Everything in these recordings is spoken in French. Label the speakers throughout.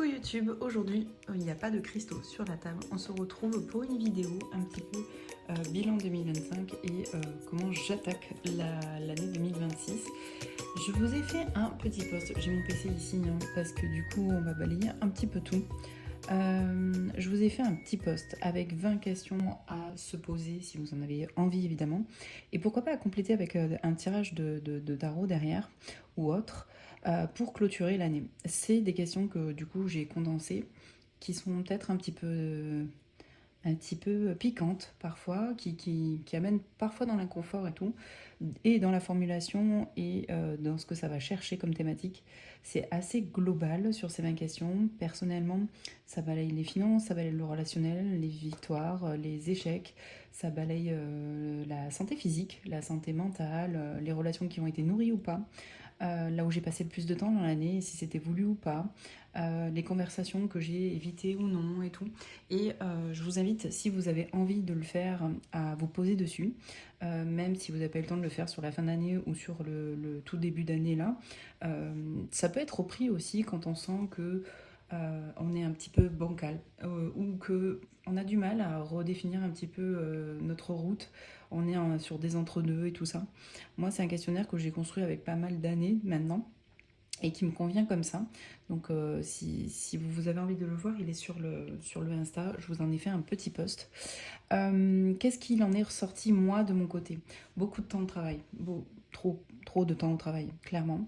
Speaker 1: Coucou YouTube, aujourd'hui il n'y a pas de cristaux sur la table, on se retrouve pour une vidéo un petit peu bilan 2025 et comment j'attaque l'année 2026. Je vous ai fait un petit post, j'ai mon PC ici hein, parce que du coup on va balayer un petit peu tout. Je vous ai fait un petit post avec 20 questions à se poser si vous en avez envie évidemment. Et pourquoi pas à compléter avec un tirage de tarot derrière ou autre pour clôturer l'année. C'est des questions que du coup j'ai condensées qui sont peut-être un petit peu piquantes parfois, qui amènent parfois dans l'inconfort et tout, et dans la formulation et dans ce que ça va chercher comme thématique. C'est assez global sur ces 20 questions. Personnellement, ça balaye les finances, ça balaye le relationnel, les victoires, les échecs, ça balaye la santé physique, la santé mentale, les relations qui ont été nourries ou pas. Là où j'ai passé le plus de temps dans l'année, si c'était voulu ou pas, les conversations que j'ai évitées ou non et tout. Et je vous invite, si vous avez envie de le faire, à vous poser dessus, même si vous n'avez pas eu le temps de le faire sur la fin d'année ou sur le tout début d'année là. Ça peut être au prix aussi quand on sent que on est un petit peu bancal ou que on a du mal à redéfinir un petit peu notre route. On est sur des entre-deux et tout ça. Moi, c'est un questionnaire que j'ai construit avec pas mal d'années maintenant et qui me convient comme ça. Donc si vous avez envie de le voir, il est sur le Insta, je vous en ai fait un petit post. Qu'est-ce qu'il en est ressorti moi de mon côté? Beaucoup de temps de travail, trop de temps au travail, clairement.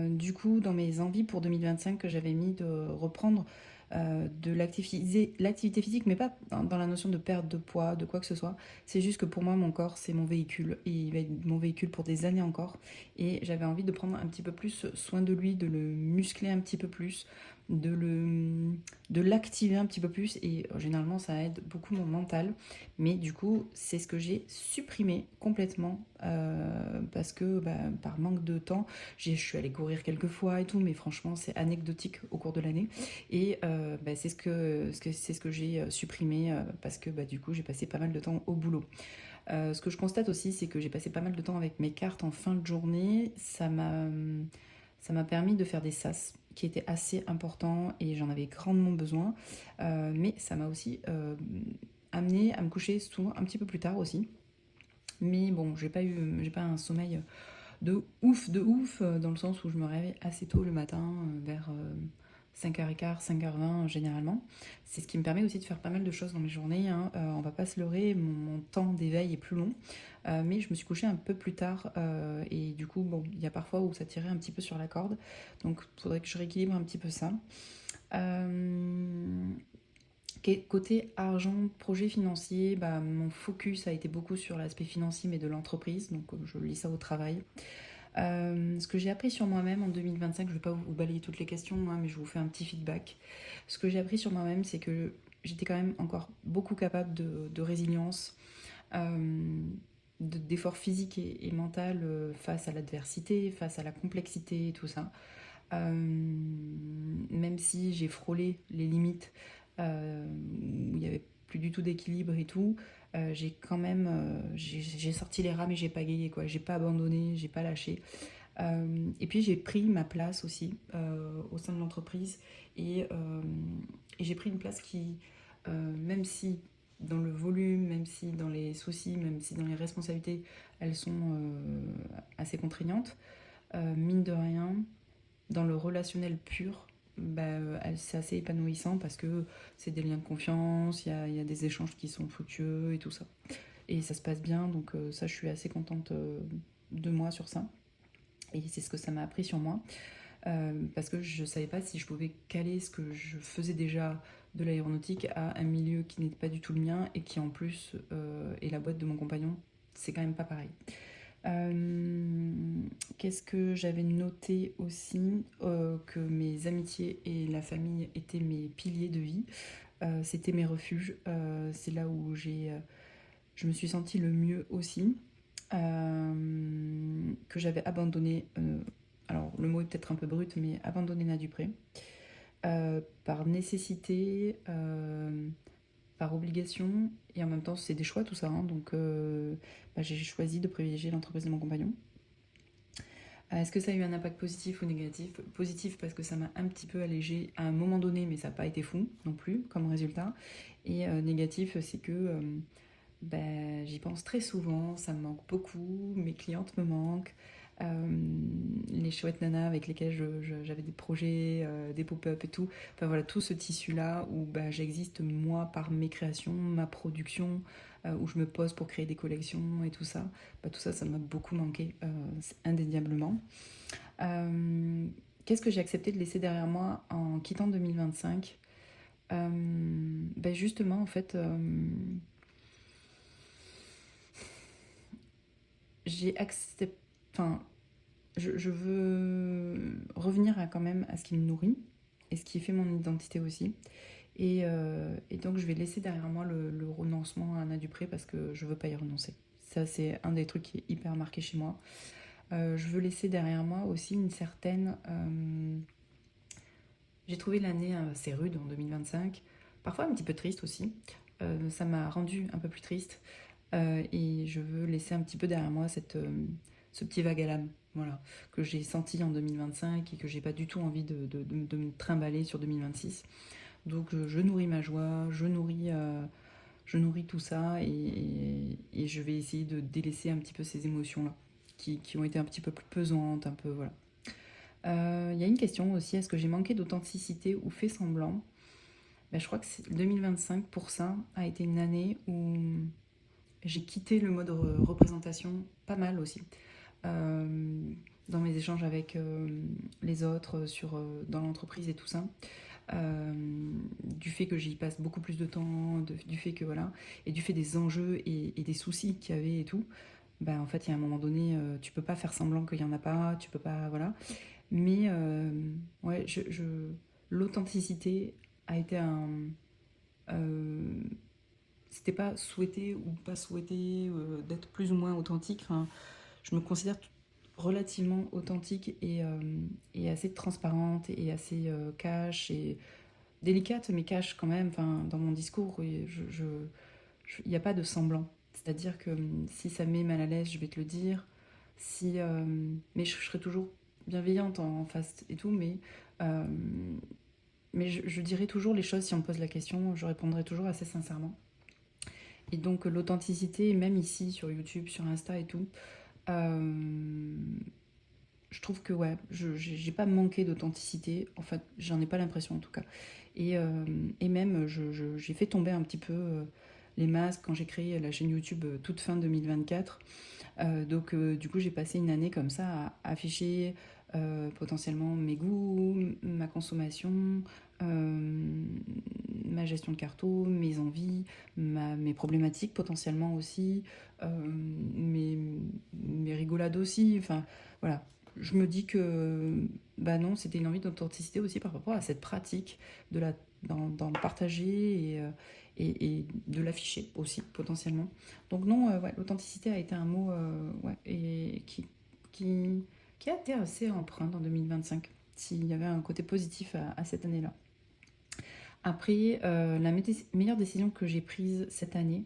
Speaker 1: Du coup, dans mes envies pour 2025 que j'avais mis de reprendre de l'activité physique, mais pas dans la notion de perte de poids, de quoi que ce soit. C'est juste que pour moi, mon corps, c'est mon véhicule. Et il va être mon véhicule pour des années encore. Et j'avais envie de prendre un petit peu plus soin de lui, de le muscler un petit peu plus, de l'activer un petit peu plus. Et généralement, ça aide beaucoup mon mental. Mais du coup, c'est ce que j'ai supprimé complètement parce que par manque de temps, je suis allée courir quelques fois et tout, mais franchement, c'est anecdotique au cours de l'année. Et c'est ce que j'ai supprimé parce que du coup, j'ai passé pas mal de temps au boulot. Ce que je constate aussi, c'est que j'ai passé pas mal de temps avec mes cartes en fin de journée. Ça m'a permis de faire des sas qui étaient assez importants et j'en avais grandement besoin. Mais ça m'a aussi amené à me coucher souvent un petit peu plus tard aussi. Mais bon, j'ai pas un sommeil de ouf, dans le sens où je me réveille assez tôt le matin, vers 5h15, 5h20 généralement. C'est ce qui me permet aussi de faire pas mal de choses dans mes journées. Hein. On va pas se leurrer, mon temps d'éveil est plus long. Mais je me suis couchée un peu plus tard et du coup, bon, il y a parfois où ça tirait un petit peu sur la corde. Donc, il faudrait que je rééquilibre un petit peu ça. Côté argent, projet financier, mon focus a été beaucoup sur l'aspect financier mais de l'entreprise, donc je lis ça au travail. Ce que j'ai appris sur moi-même en 2025, je ne vais pas vous balayer toutes les questions, hein, mais je vous fais un petit feedback. Ce que j'ai appris sur moi-même, c'est que j'étais quand même encore beaucoup capable de résilience, d'effort physique et mental face à l'adversité, face à la complexité et tout ça. Même si j'ai frôlé les limites où il n'y avait plus du tout d'équilibre et tout, j'ai quand même j'ai sorti les rames et j'ai pas gagné quoi, j'ai pas abandonné, j'ai pas lâché. Et puis j'ai pris ma place aussi au sein de l'entreprise et j'ai pris une place qui, même si dans le volume, même si dans les soucis, même si dans les responsabilités, elles sont assez contraignantes, mine de rien, dans le relationnel pur, c'est assez épanouissant parce que c'est des liens de confiance, il y a des échanges qui sont fructueux et tout ça. Et ça se passe bien, donc ça, je suis assez contente de moi sur ça. Et c'est ce que ça m'a appris sur moi. Parce que je ne savais pas si je pouvais caler ce que je faisais déjà de l'aéronautique à un milieu qui n'était pas du tout le mien et qui en plus est la boîte de mon compagnon. C'est quand même pas pareil. Qu'est-ce que j'avais noté aussi que mes amitiés et la famille étaient mes piliers de vie. C'était mes refuges. C'est là où je me suis sentie le mieux aussi. Que j'avais abandonné, alors le mot est peut-être un peu brut, mais abandonné Nadupré, par nécessité, par obligation, et en même temps c'est des choix tout ça, hein, donc j'ai choisi de privilégier l'entreprise de mon compagnon. Est-ce que ça a eu un impact positif ou négatif? Positif parce que ça m'a un petit peu allégé à un moment donné, mais ça n'a pas été fou non plus comme résultat. Et négatif, c'est que j'y pense très souvent, ça me manque beaucoup, mes clientes me manquent, les chouettes nanas avec lesquelles j'avais des projets, des pop-up et tout. Enfin voilà, tout ce tissu-là où j'existe moi par mes créations, ma production, où je me pose pour créer des collections et tout ça. Tout ça, ça m'a beaucoup manqué, indéniablement. Qu'est-ce que j'ai accepté de laisser derrière moi en quittant 2025? Justement, en fait, j'ai accepté... Enfin, je veux revenir quand même à ce qui me nourrit et ce qui fait mon identité aussi. Et donc, je vais laisser derrière moi le renoncement à Anna Dupré parce que je veux pas y renoncer. Ça, c'est un des trucs qui est hyper marqué chez moi. Je veux laisser derrière moi aussi une certaine... J'ai trouvé l'année assez rude en 2025, parfois un petit peu triste aussi. Ça m'a rendu un peu plus triste. Et je veux laisser un petit peu derrière moi ce petit vague à l'âme, voilà, que j'ai senti en 2025 et que j'ai pas du tout envie de me trimballer sur 2026. Donc je nourris ma joie, je nourris tout ça et je vais essayer de délaisser un petit peu ces émotions-là qui ont été un petit peu plus pesantes, un peu, voilà. Y a une question aussi, est-ce que j'ai manqué d'authenticité ou fait semblant? Je crois que 2025 pour ça a été une année où j'ai quitté le mode représentation pas mal aussi. Dans mes échanges avec les autres, dans l'entreprise et tout ça. Du fait que j'y passe beaucoup plus de temps, du fait que voilà, et du fait des enjeux et des soucis qu'il y avait et tout, en fait, il y a un moment donné, tu peux pas faire semblant qu'il y en a pas, tu peux pas, voilà. Mais ouais, l'authenticité a été euh, c'était pas souhaité ou pas souhaité d'être plus ou moins authentique. Enfin, je me considère relativement authentique et assez transparente et assez cash et délicate, mais cash quand même. Enfin, dans mon discours, il n'y a pas de semblant. C'est-à-dire que si ça me met mal à l'aise, je vais te le dire. Mais je serai toujours bienveillante en face et tout, euh, mais je dirai toujours les choses si on me pose la question, je répondrai toujours assez sincèrement. Et donc l'authenticité, même ici sur YouTube, sur Insta et tout, euh, je trouve que ouais, j'ai pas manqué d'authenticité. En fait, j'en ai pas l'impression en tout cas. Et même, j'ai fait tomber un petit peu les masques quand j'ai créé la chaîne YouTube toute fin 2024. Donc du coup, j'ai passé une année comme ça à afficher potentiellement mes goûts, ma consommation, ma gestion de carto, mes envies, mes problématiques potentiellement aussi, mes rigolades aussi. Enfin, voilà. Je me dis que non, c'était une envie d'authenticité aussi par rapport à cette pratique d'en partager et de l'afficher aussi potentiellement. Donc non, ouais, l'authenticité a été un mot ouais, et qui a été assez empreinte en 2025, s'il y avait un côté positif à cette année-là. Après, meilleure décision que j'ai prise cette année,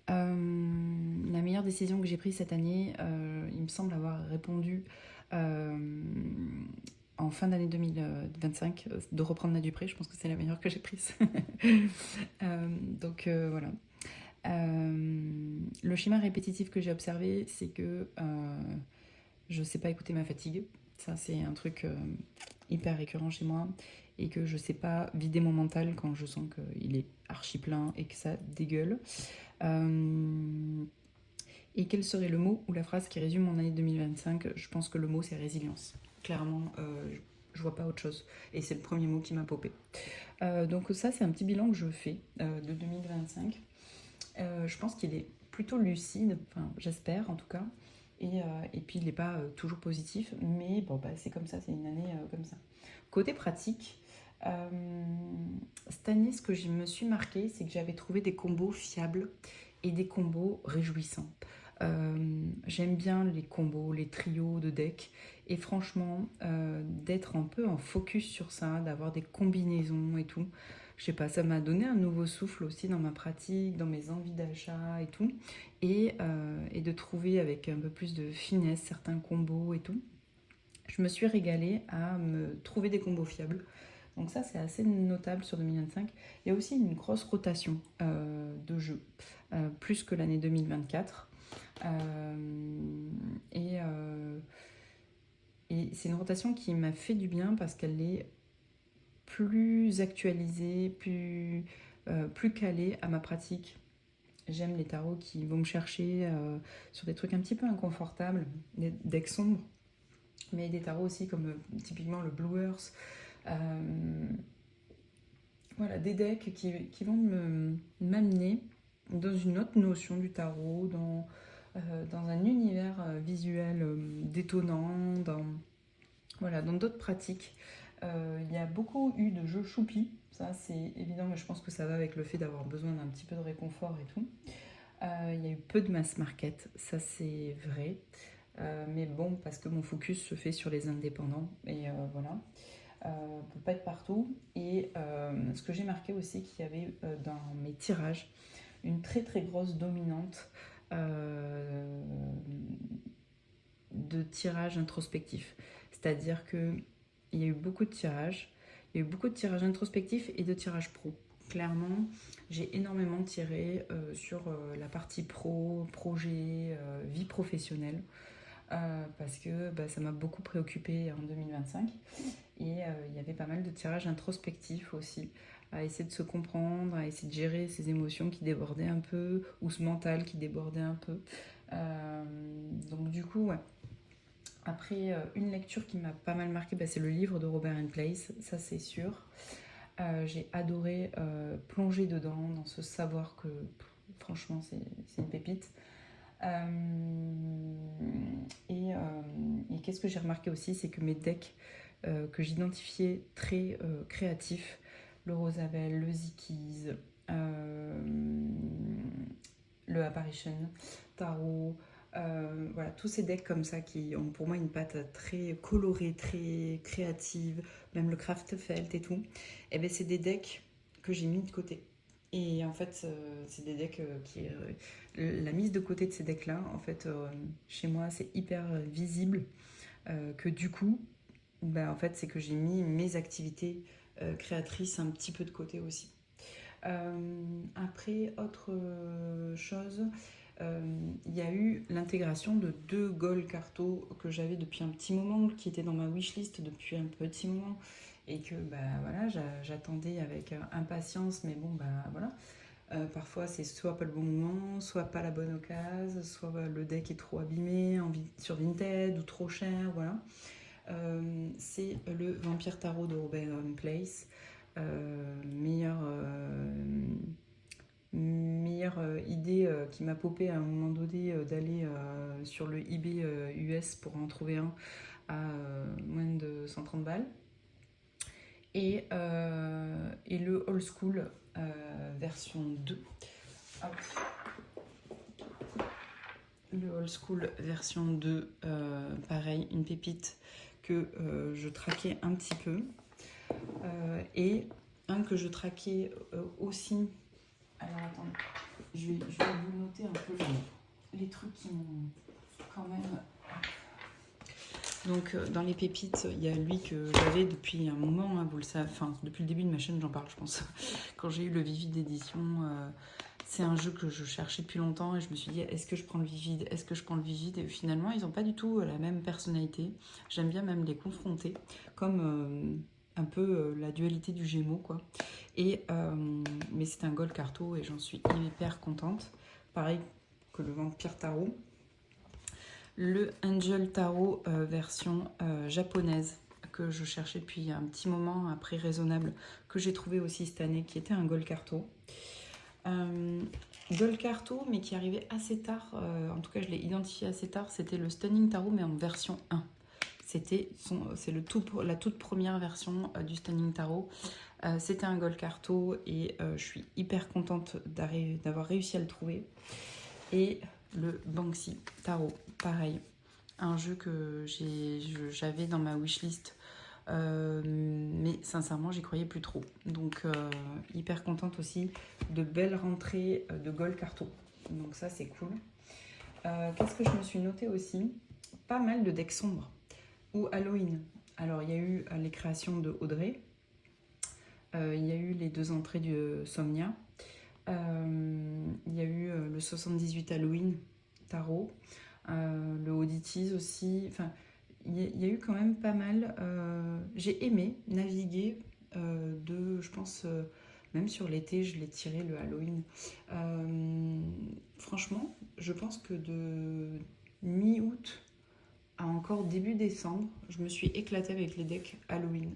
Speaker 1: la meilleure décision que j'ai prise cette année, il me semble avoir répondu en fin d'année 2025 de reprendre Anna Dupré. Je pense que c'est la meilleure que j'ai prise. Donc voilà. Le schéma répétitif que j'ai observé, c'est que je sais pas écouter ma fatigue. Ça, c'est un truc hyper récurrent chez moi. Et que je sais pas vider mon mental quand je sens qu'il est archi plein et que ça dégueule. Et quel serait le mot ou la phrase qui résume mon année 2025? Je pense que le mot, c'est résilience. Clairement, je vois pas autre chose. Et c'est le premier mot qui m'a popé. Donc ça, c'est un petit bilan que je fais de 2025. Je pense qu'il est plutôt lucide, enfin, j'espère en tout cas. Et puis, il n'est pas toujours positif. Mais bon, c'est comme ça, c'est une année comme ça. Côté pratique, cette année, ce que je me suis marqué, c'est que j'avais trouvé des combos fiables et des combos réjouissants. J'aime bien les combos, les trios de decks. Et franchement, d'être un peu en focus sur ça, d'avoir des combinaisons et tout, je sais pas, ça m'a donné un nouveau souffle aussi dans ma pratique, dans mes envies d'achat et tout. Et de trouver avec un peu plus de finesse certains combos et tout. je me suis régalée à me trouver des combos fiables. Donc ça, c'est assez notable sur 2025. Il y a aussi une grosse rotation de jeux, plus que l'année 2024. Et c'est une rotation qui m'a fait du bien parce qu'elle est plus actualisée, plus calée à ma pratique. J'aime les tarots qui vont me chercher sur des trucs un petit peu inconfortables, des decks sombres, mais des tarots aussi comme typiquement le Blue Earth. Voilà, des decks qui vont m'amener dans une autre notion du tarot, dans un univers visuel détonnant, dans d'autres pratiques. Il y a beaucoup eu de jeux choupi, ça c'est évident, mais je pense que ça va avec le fait d'avoir besoin d'un petit peu de réconfort et tout. Il y a eu peu de mass market, ça c'est vrai. Mais bon, parce que mon focus se fait sur les indépendants, et voilà. Peut pas être partout. Et ce que j'ai marqué aussi, qu'il y avait dans mes tirages une très très grosse dominante de tirages introspectifs. C'est-à-dire qu'il y a eu beaucoup de tirages. Il y a eu beaucoup de tirages introspectifs et de tirages pro. Clairement, j'ai énormément tiré sur la partie pro, projet, vie professionnelle. Parce que ça m'a beaucoup préoccupée en 2025. Et il y avait pas mal de tirages introspectifs aussi, à essayer de se comprendre, à essayer de gérer ses émotions qui débordaient un peu, ou ce mental qui débordait un peu. Donc du coup, ouais. Après, une lecture qui m'a pas mal marqué, c'est le livre de Robert Place, ça c'est sûr. J'ai adoré plonger dedans, dans ce savoir que, franchement, c'est une pépite. Et qu'est-ce que j'ai remarqué aussi, c'est que mes decks que j'identifiais très créatifs, le Rosabelle, le Zikiz, le Apparition, Tarot, voilà, tous ces decks comme ça qui ont pour moi une patte très colorée, très créative, même le Kraftfeld et tout, et bien c'est des decks que j'ai mis de côté. Et en fait, c'est des decks la mise de côté de ces decks-là, en fait, chez moi, c'est hyper visible que du coup, en fait, c'est que j'ai mis mes activités créatrices un petit peu de côté aussi. Après, autre chose, il y a eu l'intégration de 2 Gold Carto que j'avais depuis un petit moment, qui étaient dans ma wishlist depuis un petit moment, et que voilà, j'attendais avec impatience, mais bon, voilà. Parfois c'est soit pas le bon moment, soit pas la bonne occasion, soit le deck est trop abîmé sur Vinted ou trop cher, voilà. C'est le Vampire Tarot de Robert Place. Meilleure idée qui m'a popé à un moment donné d'aller sur le eBay US pour en trouver un à moins de 130 balles. Et le Old School version 2. Hop. Le Old School version 2, pareil, une pépite que je traquais un petit peu. Et un que je traquais aussi. Alors attendez, je vais vous noter un peu les trucs qui m'ont quand même. Donc dans les pépites, il y a lui que j'avais depuis un moment, hein, vous le savez, enfin depuis le début de ma chaîne j'en parle je pense. Quand j'ai eu le Vivid édition, c'est un jeu que je cherchais depuis longtemps et je me suis dit est-ce que je prends le Vivid, est-ce que je prends le Vivid, et finalement ils n'ont pas du tout la même personnalité. J'aime bien même les confronter, comme un peu la dualité du Gémeaux quoi. Mais c'est un Gold Carto et j'en suis hyper contente. Pareil que le Vampire Tarot. Le Angel Tarot version japonaise que je cherchais depuis un petit moment, un prix raisonnable, que j'ai trouvé aussi cette année, qui était un Gold Carto. Gold Carto, mais qui arrivait assez tard, en tout cas je l'ai identifié assez tard, c'était le Stunning Tarot, mais en version 1. C'est la toute première version du Stunning Tarot. C'était un Gold Carto et je suis hyper contente d'avoir réussi à le trouver. Et le Banksy Tarot, pareil, un jeu que j'avais dans ma wishlist, mais sincèrement j'y croyais plus trop, donc hyper contente aussi de belles rentrées de Gold Carto, donc ça c'est cool. Qu'est-ce que je me suis noté aussi? Pas mal de decks sombres ou Halloween. Alors il y a eu les créations de Audrey, il y a eu les 2 entrées de Somnia, il y a eu le 78 Halloween tarot, le Oddities aussi, enfin il y a eu quand même pas mal. J'ai aimé naviguer je pense, même sur l'été, je l'ai tiré le Halloween. Franchement, je pense que de mi-août à encore début décembre, je me suis éclatée avec les decks Halloween.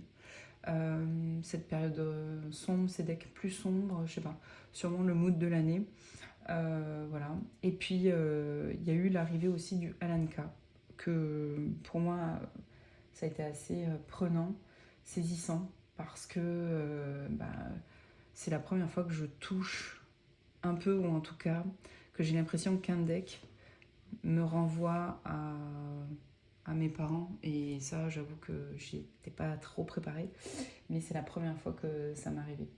Speaker 1: Cette période sombre, ces decks plus sombres, je sais pas, sûrement le mood de l'année. Voilà. Et puis, il y a eu l'arrivée aussi du Alanka, que pour moi, ça a été assez prenant, saisissant, parce que c'est la première fois que je touche un peu, ou en tout cas, que j'ai l'impression qu'un deck me renvoie à mes parents. Et ça, j'avoue que j'étais pas trop préparée, mais c'est la première fois que ça m'arrivait.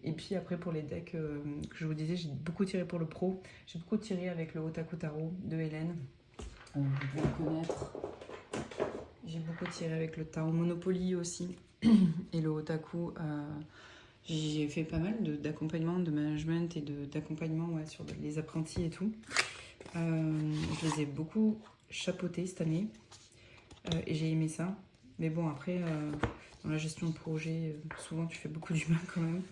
Speaker 1: Et puis après, pour les decks que je vous disais, j'ai beaucoup tiré pour le pro. J'ai beaucoup tiré avec le Otaku Tarot de Hélène. Vous devez le connaître. J'ai beaucoup tiré avec le Tarot Monopoly aussi. Et le Otaku, j'ai fait pas mal d'accompagnement, de management et d'accompagnement sur les apprentis et tout. Je les ai beaucoup chapeautés cette année. Et j'ai aimé ça. Mais bon, après, dans la gestion de projet, souvent tu fais beaucoup d'humains quand même.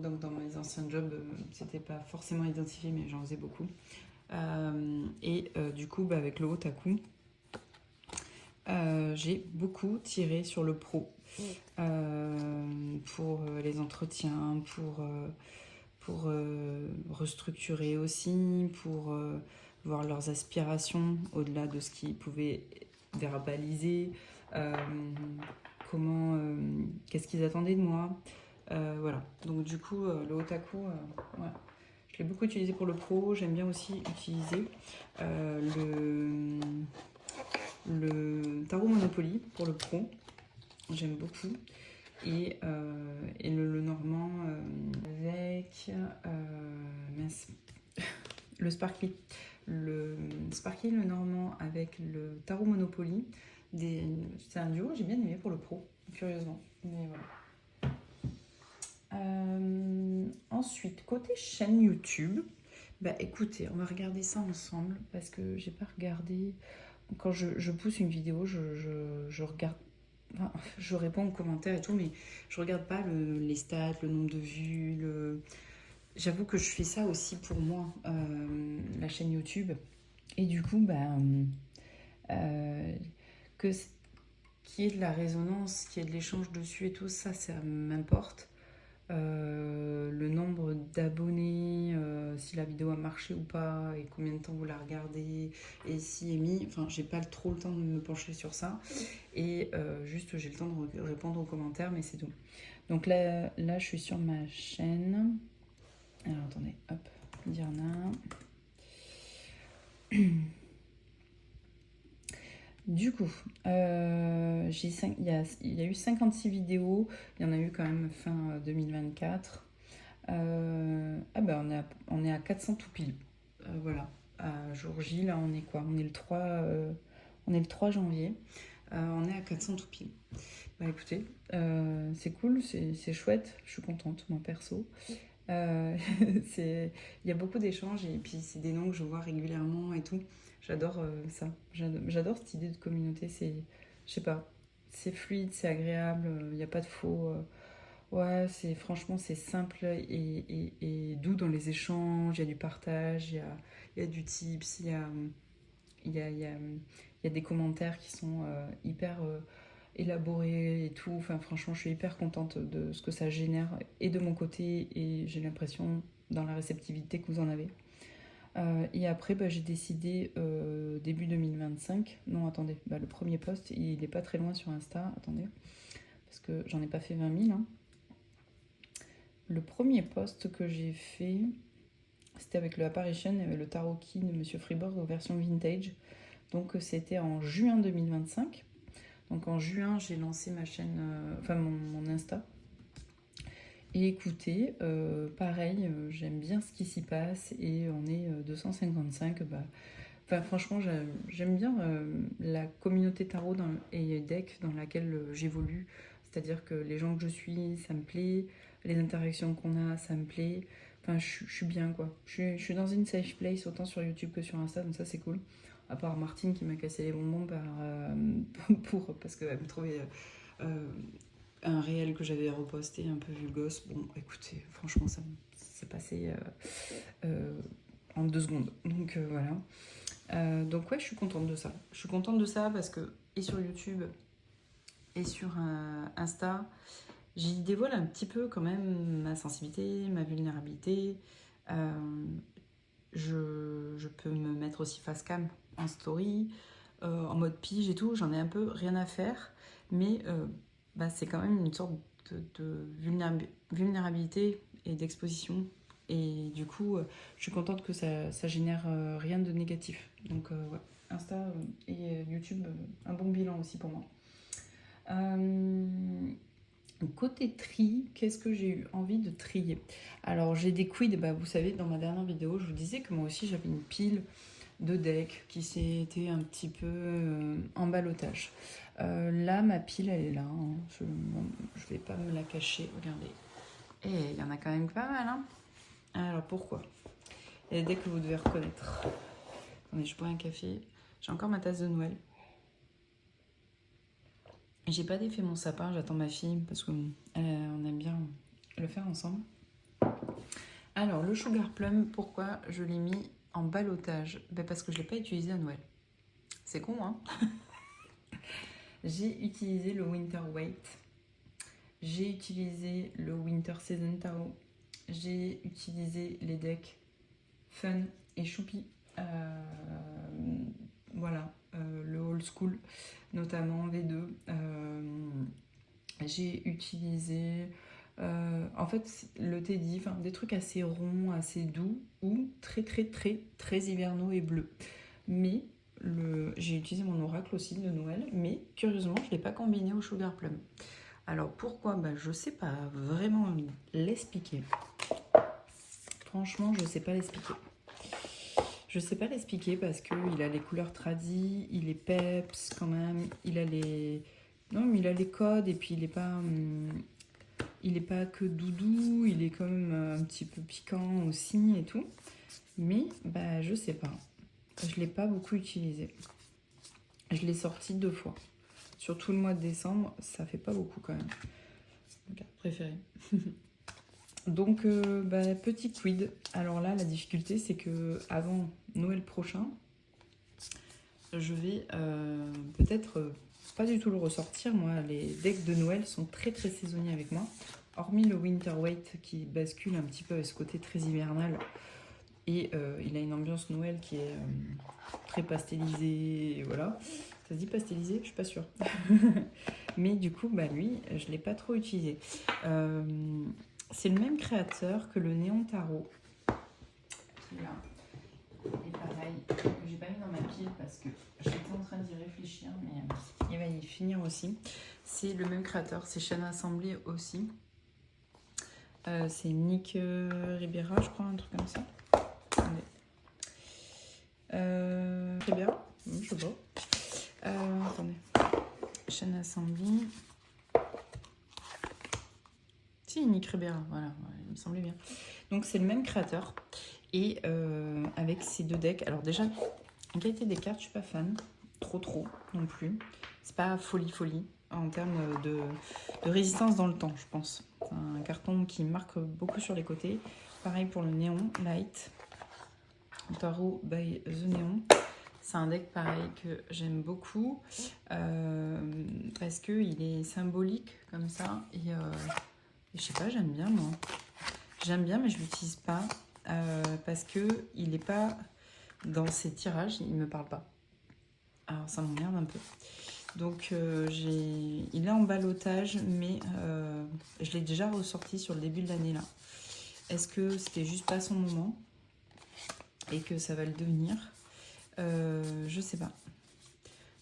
Speaker 1: Donc dans mes anciens jobs, c'était pas forcément identifié, mais j'en faisais beaucoup. Du coup, avec le Otaku, j'ai beaucoup tiré sur le pro. Pour les entretiens, pour restructurer aussi, pour voir leurs aspirations au-delà de ce qu'ils pouvaient verbaliser, qu'est-ce qu'ils attendaient de moi. Voilà, donc du coup, le Otaku, ouais. Je l'ai beaucoup utilisé pour le pro. J'aime bien aussi utiliser le Tarot Monopoly pour le pro. J'aime beaucoup. Et le normand avec mince, le Sparkly. Le Sparkly, le normand avec le Tarot Monopoly. C'est un duo, j'ai bien aimé pour le pro, curieusement. Mais voilà. Ensuite, côté chaîne YouTube, écoutez, on va regarder ça ensemble parce que j'ai pas regardé. Quand je pousse une vidéo, je regarde. Enfin, je réponds aux commentaires et tout, mais je regarde pas les stats, le nombre de vues. J'avoue que je fais ça aussi pour moi, la chaîne YouTube. Et du coup, qu'il y ait de la résonance, qu'il y ait de l'échange dessus et tout, ça m'importe. Le nombre d'abonnés, si la vidéo a marché ou pas, et combien de temps vous la regardez, et si émis, enfin j'ai pas trop le temps de me pencher sur ça, et juste j'ai le temps de répondre aux commentaires, mais c'est tout. Donc là je suis sur ma chaîne. Alors attendez, hop, Diana. Du coup, il y a eu 56 vidéos, il y en a eu quand même fin 2024. On est à 400 tout pile. Voilà, à jour J, là on est quoi? On est le 3 janvier. On est à 400 tout pile. Écoutez, c'est cool, c'est chouette, je suis contente, moi perso. Il y a beaucoup d'échanges et puis c'est des noms que je vois régulièrement et tout. J'adore ça. J'adore cette idée de communauté. Je sais pas, c'est fluide, c'est agréable, il n'y a pas de faux. Ouais, franchement, c'est simple et doux dans les échanges. Il y a du partage, il y a du tips, il y a des commentaires qui sont hyper élaborés et tout. Enfin, franchement, je suis hyper contente de ce que ça génère et de mon côté, et j'ai l'impression dans la réceptivité que vous en avez. Et après, j'ai décidé début 2025. Non, attendez, le premier post, il n'est pas très loin sur Insta. Attendez, parce que j'en ai pas fait 20 000. Hein. Le premier post que j'ai fait, c'était avec le Apparition et le Tarot Key de Monsieur Freeborg en version vintage. Donc c'était en juin 2025. Donc en juin, j'ai lancé ma chaîne, mon Insta. Et écoutez, pareil, j'aime bien ce qui s'y passe et on est 255. Enfin, franchement, j'aime bien la communauté tarot et deck dans laquelle j'évolue. C'est-à-dire que les gens que je suis, ça me plaît. Les interactions qu'on a, ça me plaît. Enfin, je suis bien, quoi. Je suis dans une safe place, autant sur YouTube que sur Insta, donc ça, c'est cool. À part Martine qui m'a cassé les bonbons parce qu'elle me trouvait un réel que j'avais reposté un peu vulgos. Bon, écoutez, franchement, ça s'est passé en 2 secondes. Donc voilà. Donc ouais, je suis contente de ça. Je suis contente de ça parce que, et sur YouTube, et sur Insta, j'y dévoile un petit peu quand même ma sensibilité, ma vulnérabilité. Je peux me mettre aussi face cam en story, en mode pige et tout. J'en ai un peu rien à faire, mais c'est quand même une sorte de vulnérabilité et d'exposition. Et du coup, je suis contente que ça génère rien de négatif. Donc ouais, Insta et YouTube, un bon bilan aussi pour moi. Côté tri, qu'est-ce que j'ai eu envie de trier? Alors j'ai des quids, vous savez, dans ma dernière vidéo, je vous disais que moi aussi j'avais une pile de decks qui s'était un petit peu en ballottage. Là, ma pile, elle est là. Hein. Je vais pas me la cacher, regardez. Et il y en a quand même pas mal. Hein. Alors pourquoi? Il y a des decks que vous devez reconnaître. Attendez, je bois un café. J'ai encore ma tasse de Noël. J'ai pas défait mon sapin, j'attends ma fille parce qu'on aime bien le faire ensemble. Alors, le Sugar Plum, pourquoi je l'ai mis en ballottage? Parce que je l'ai pas utilisé à Noël. C'est con, hein? J'ai utilisé le Winter Weight. J'ai utilisé le Winter Season Tarot. J'ai utilisé les decks Fun et Choupi. Voilà, le old school, notamment V2. J'ai utilisé en fait le Teddy, des trucs assez ronds, assez doux ou très très très très hivernaux et bleus. Mais j'ai utilisé mon oracle aussi de Noël, mais curieusement je ne l'ai pas combiné au Sugar Plum. Alors pourquoi? Je sais pas vraiment l'expliquer. Franchement, je sais pas l'expliquer. Je sais pas l'expliquer parce qu'il a les couleurs tradies, il est peps quand même, il a les... Non, mais il a les codes et puis il est pas que doudou, il est quand même un petit peu piquant aussi et tout. Mais, je sais pas. Je l'ai pas beaucoup utilisé. Je l'ai sorti 2 fois. Sur tout le mois de décembre, ça fait pas beaucoup quand même. Donc, préféré. Donc, petit quid. Alors là, la difficulté, c'est que avant Noël prochain, je vais peut-être pas du tout le ressortir. Moi, les decks de Noël sont très très saisonniers avec moi. Hormis le Winter Weight qui bascule un petit peu avec ce côté très hivernal. Et il a une ambiance Noël qui est très pastelisée. Voilà. Ça se dit pastelisé? Je suis pas sûre. Mais du coup, lui, je l'ai pas trop utilisé. C'est le même créateur que le Néon Tarot. Qui est là. Et pareil, que j'ai pas mis dans ma pile parce que j'étais en train d'y réfléchir, mais il va y finir aussi. C'est le même créateur, c'est chaîne assemblée aussi. C'est Nick Ribera, je crois, un truc comme ça. Ribera, je sais pas. Attendez. Chaîne assemblée. Si, Nick Ribera, voilà, il me semblait bien. Donc c'est le même créateur. Et avec ces 2 decks, alors déjà, la qualité des cartes, je suis pas fan, trop non plus. C'est pas folie en termes de résistance dans le temps, je pense. C'est un carton qui marque beaucoup sur les côtés. Pareil pour le Néon Light, Tarot by The Néon. C'est un deck pareil que j'aime beaucoup parce qu'il est symbolique comme ça. Et je sais pas, j'aime bien moi. J'aime bien, mais je l'utilise pas. Parce que il n'est pas dans ses tirages, il me parle pas. Alors ça m'emmerde un peu. Donc il est en ballottage, mais je l'ai déjà ressorti sur le début de l'année là. Est-ce que c'était juste pas son moment et que ça va le devenir? Je sais pas.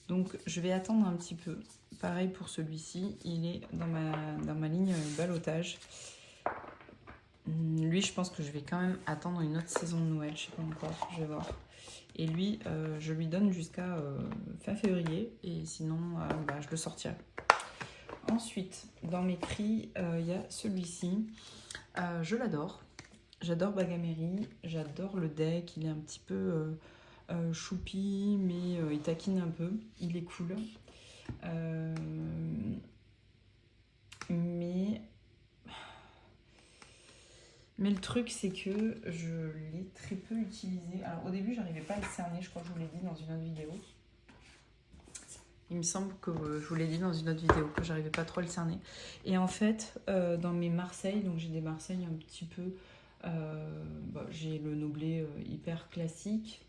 Speaker 1: Donc je vais attendre un petit peu. Pareil pour celui-ci, il est dans ma ligne ballottage. Lui, je pense que je vais quand même attendre une autre saison de Noël, je sais pas encore, je vais voir. Et lui, je lui donne jusqu'à fin février, et sinon, bah, je le sortirai. Ensuite, dans mes prix, il y a celui-ci. Je l'adore. J'adore Bagamery, j'adore le deck, il est un petit peu choupi, mais il taquine un peu, il est cool. Mais le truc, c'est que je l'ai très peu utilisé. Alors au début, j'arrivais pas à le cerner, je crois que je vous l'ai dit dans une autre vidéo. Il me semble que je vous l'ai dit dans une autre vidéo, que j'arrivais pas trop à le cerner. Et en fait, dans mes Marseille, donc j'ai des Marseille un petit peu... j'ai le Noblet hyper classique.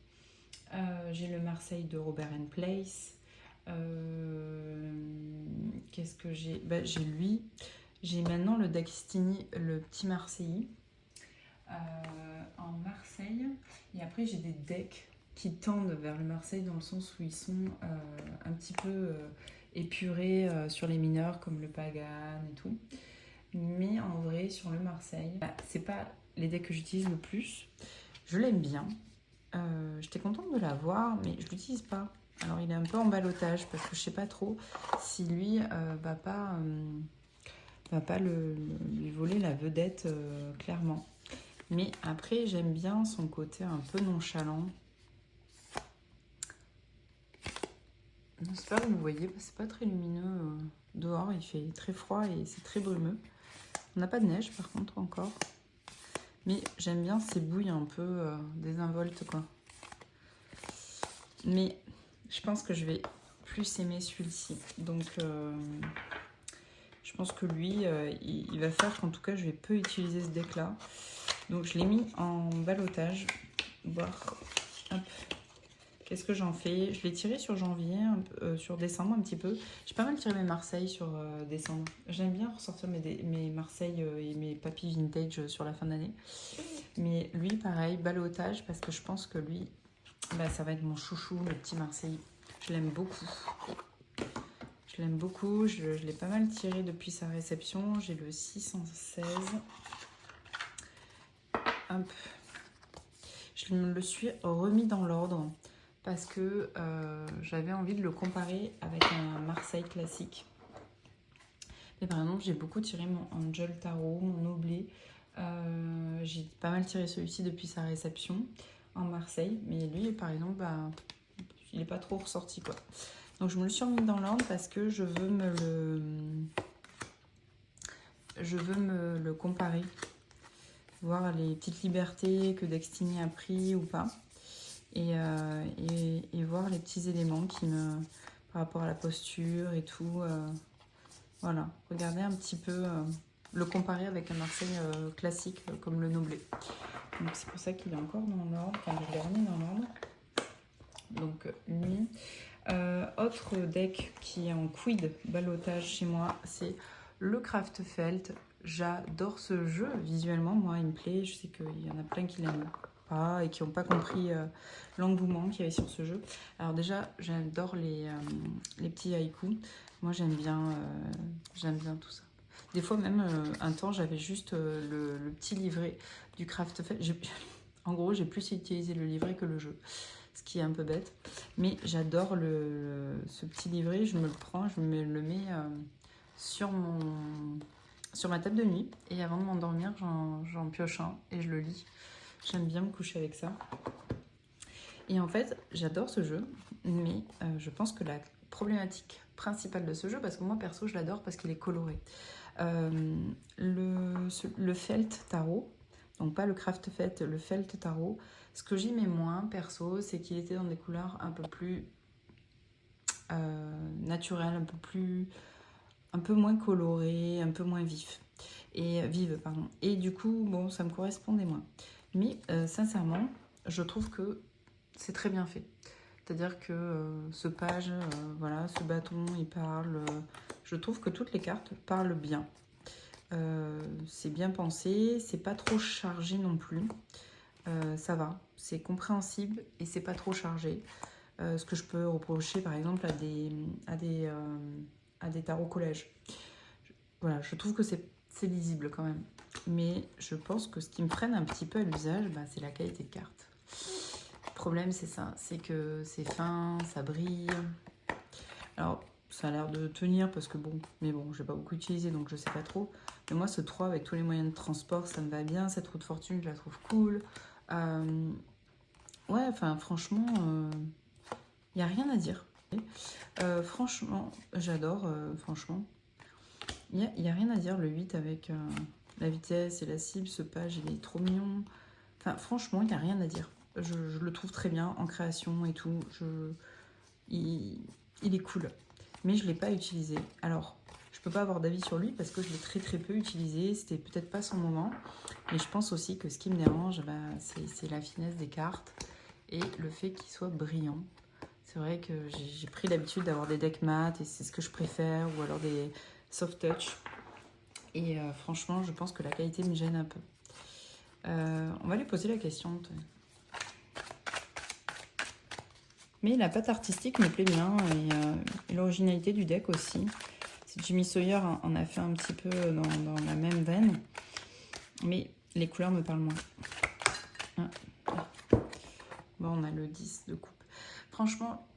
Speaker 1: J'ai le Marseille de Robert & Place. Qu'est-ce que j'ai? J'ai lui. J'ai maintenant le Dagestini, le petit Marseillais. En Marseille. Et après, j'ai des decks qui tendent vers le Marseille dans le sens où ils sont un petit peu épurés sur les mineurs, comme le Pagan et tout. Mais en vrai, sur le Marseille, c'est pas les decks que j'utilise le plus. Je l'aime bien. J'étais contente de l'avoir, mais je l'utilise pas. Alors il est un peu en ballottage parce que je sais pas trop si lui va pas lui voler la vedette clairement. Mais après j'aime bien son côté un peu nonchalant. Je sais pas, vous voyez, c'est pas très lumineux dehors, il fait très froid et c'est très brumeux. On n'a pas de neige par contre encore. Mais j'aime bien ces bouilles un peu désinvoltes quoi. Mais je pense que je vais plus aimer celui-ci. Donc, je pense que lui, il va faire qu'en tout cas, je vais peu utiliser ce deck-là. Donc, je l'ai mis en ballottage. Voir. Hop. Qu'est-ce que j'en fais? Je l'ai tiré sur janvier, sur décembre un petit peu. J'ai pas mal tiré mes Marseille sur décembre. J'aime bien ressortir mes Marseille et mes papis vintage sur la fin d'année. Mais lui, pareil, ballottage, parce que je pense que lui... ça va être mon chouchou, le petit Marseille. Je l'aime beaucoup. Je l'aime beaucoup. Je l'ai pas mal tiré depuis sa réception. J'ai le 616. Hop. Je me le suis remis dans l'ordre parce que j'avais envie de le comparer avec un Marseille classique. Et par exemple, j'ai beaucoup tiré mon Angel Tarot, mon Noblet. J'ai pas mal tiré celui-ci depuis sa réception en Marseille, mais lui par exemple il est pas trop ressorti quoi. Donc je me le suis remis dans l'ordre parce que je veux me le comparer, voir les petites libertés que Dagestini a pris ou pas, et voir les petits éléments qui me par rapport à la posture et tout, voilà, regarder un petit peu, le comparer avec un Marseille classique comme le Noblet. Donc c'est pour ça qu'il est encore dans l'ordre, enfin je l'ai remis dans l'ordre. Donc lui. Autre deck qui est en quid ballottage chez moi, c'est le Kraftfeld. J'adore ce jeu visuellement, moi il me plaît. Je sais qu'il y en a plein qui l'aiment pas et qui n'ont pas compris l'engouement qu'il y avait sur ce jeu. Alors déjà j'adore les petits haïkus. Moi j'aime bien tout ça. Des fois même un temps j'avais juste le petit livret du Kraftfeld. En gros j'ai plus utilisé le livret que le jeu, ce qui est un peu bête, mais j'adore ce petit livret. Je me le prends, je me le mets sur ma table de nuit, et avant de m'endormir j'en pioche un et je le lis. J'aime bien me coucher avec ça. Et en fait j'adore ce jeu, mais je pense que la problématique principale de ce jeu, parce que moi perso je l'adore parce qu'il est coloré, le Felt Tarot, donc pas le Kraftfeld, le Felt Tarot, ce que j'aimais moins perso, c'est qu'il était dans des couleurs un peu plus naturelles, un peu moins colorées, un peu moins vives, et du coup bon ça me correspondait moins. Mais sincèrement je trouve que c'est très bien fait. C'est-à-dire que ce page, voilà, ce bâton, il parle. Je trouve que toutes les cartes parlent bien. C'est bien pensé, c'est pas trop chargé non plus. Ça va, c'est compréhensible et c'est pas trop chargé. Ce que je peux reprocher par exemple à des tarots collège. Voilà, je trouve que c'est c'est lisible quand même. Mais je pense que ce qui me freine un petit peu à l'usage, bah, c'est la qualité de carte. Le problème, c'est ça, c'est que c'est fin, ça brille. Alors, ça a l'air de tenir parce que bon, mais bon, je l'ai pas beaucoup utilisé donc je sais pas trop. Mais moi, ce 3 avec tous les moyens de transport, ça me va bien. Cette roue de fortune, je la trouve cool. Ouais, enfin, franchement, il n'y a rien à dire. Franchement, j'adore, franchement. Il y a rien à dire, le 8 avec la vitesse et la cible, ce page, il est trop mignon. Enfin, franchement, il n'y a rien à dire. Je le trouve très bien en création et tout. Il est cool. Mais je ne l'ai pas utilisé. Alors, je peux pas avoir d'avis sur lui parce que je l'ai très très peu utilisé. C'était peut-être pas son moment. Mais je pense aussi que ce qui me dérange, bah, c'est la finesse des cartes et le fait qu'il soit brillant. C'est vrai que j'ai pris l'habitude d'avoir des decks mat et c'est ce que je préfère, ou alors des soft touch. Et franchement, je pense que la qualité me gêne un peu. On va lui poser la question. Mais la patte artistique me plaît bien et l'originalité du deck aussi. Jimmy Sawyer en a fait un petit peu dans la même veine. Mais les couleurs me parlent moins. Bon, on a le 10 de coupe. Franchement,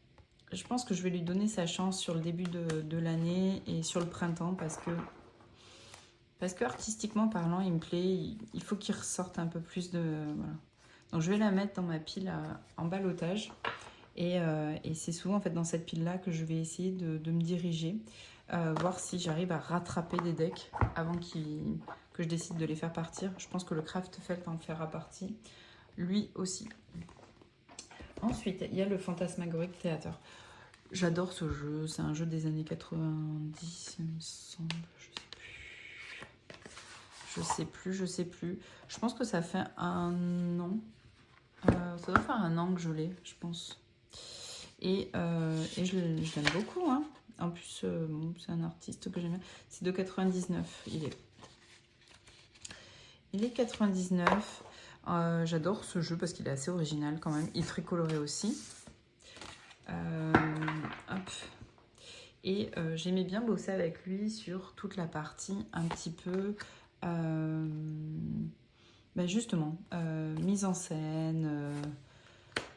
Speaker 1: je pense que je vais lui donner sa chance sur le début de l'année et sur le printemps parce que artistiquement parlant, il me plaît. Il faut qu'il ressorte un peu plus de... Voilà. Donc je vais la mettre dans ma pile en ballottage. Et c'est souvent en fait dans cette pile-là que je vais essayer de me diriger. Voir si j'arrive à rattraper des decks avant que je décide de les faire partir. Je pense que le Craftfelt en fera partie. Lui aussi. Ensuite, il y a le Phantasmagoric Theater. J'adore ce jeu. C'est un jeu des années 90, il me semble. Je sais plus. Je pense que ça fait un an. Ça doit faire un an que je l'ai, je pense. Et je l'aime beaucoup. Hein. En plus, c'est un artiste que j'aime bien. C'est de 99. Il est 99. J'adore ce jeu parce qu'il est assez original quand même. Il est très coloré aussi. Hop. Et j'aimais bien bosser avec lui sur toute la partie un petit peu... ben justement, mise en scène...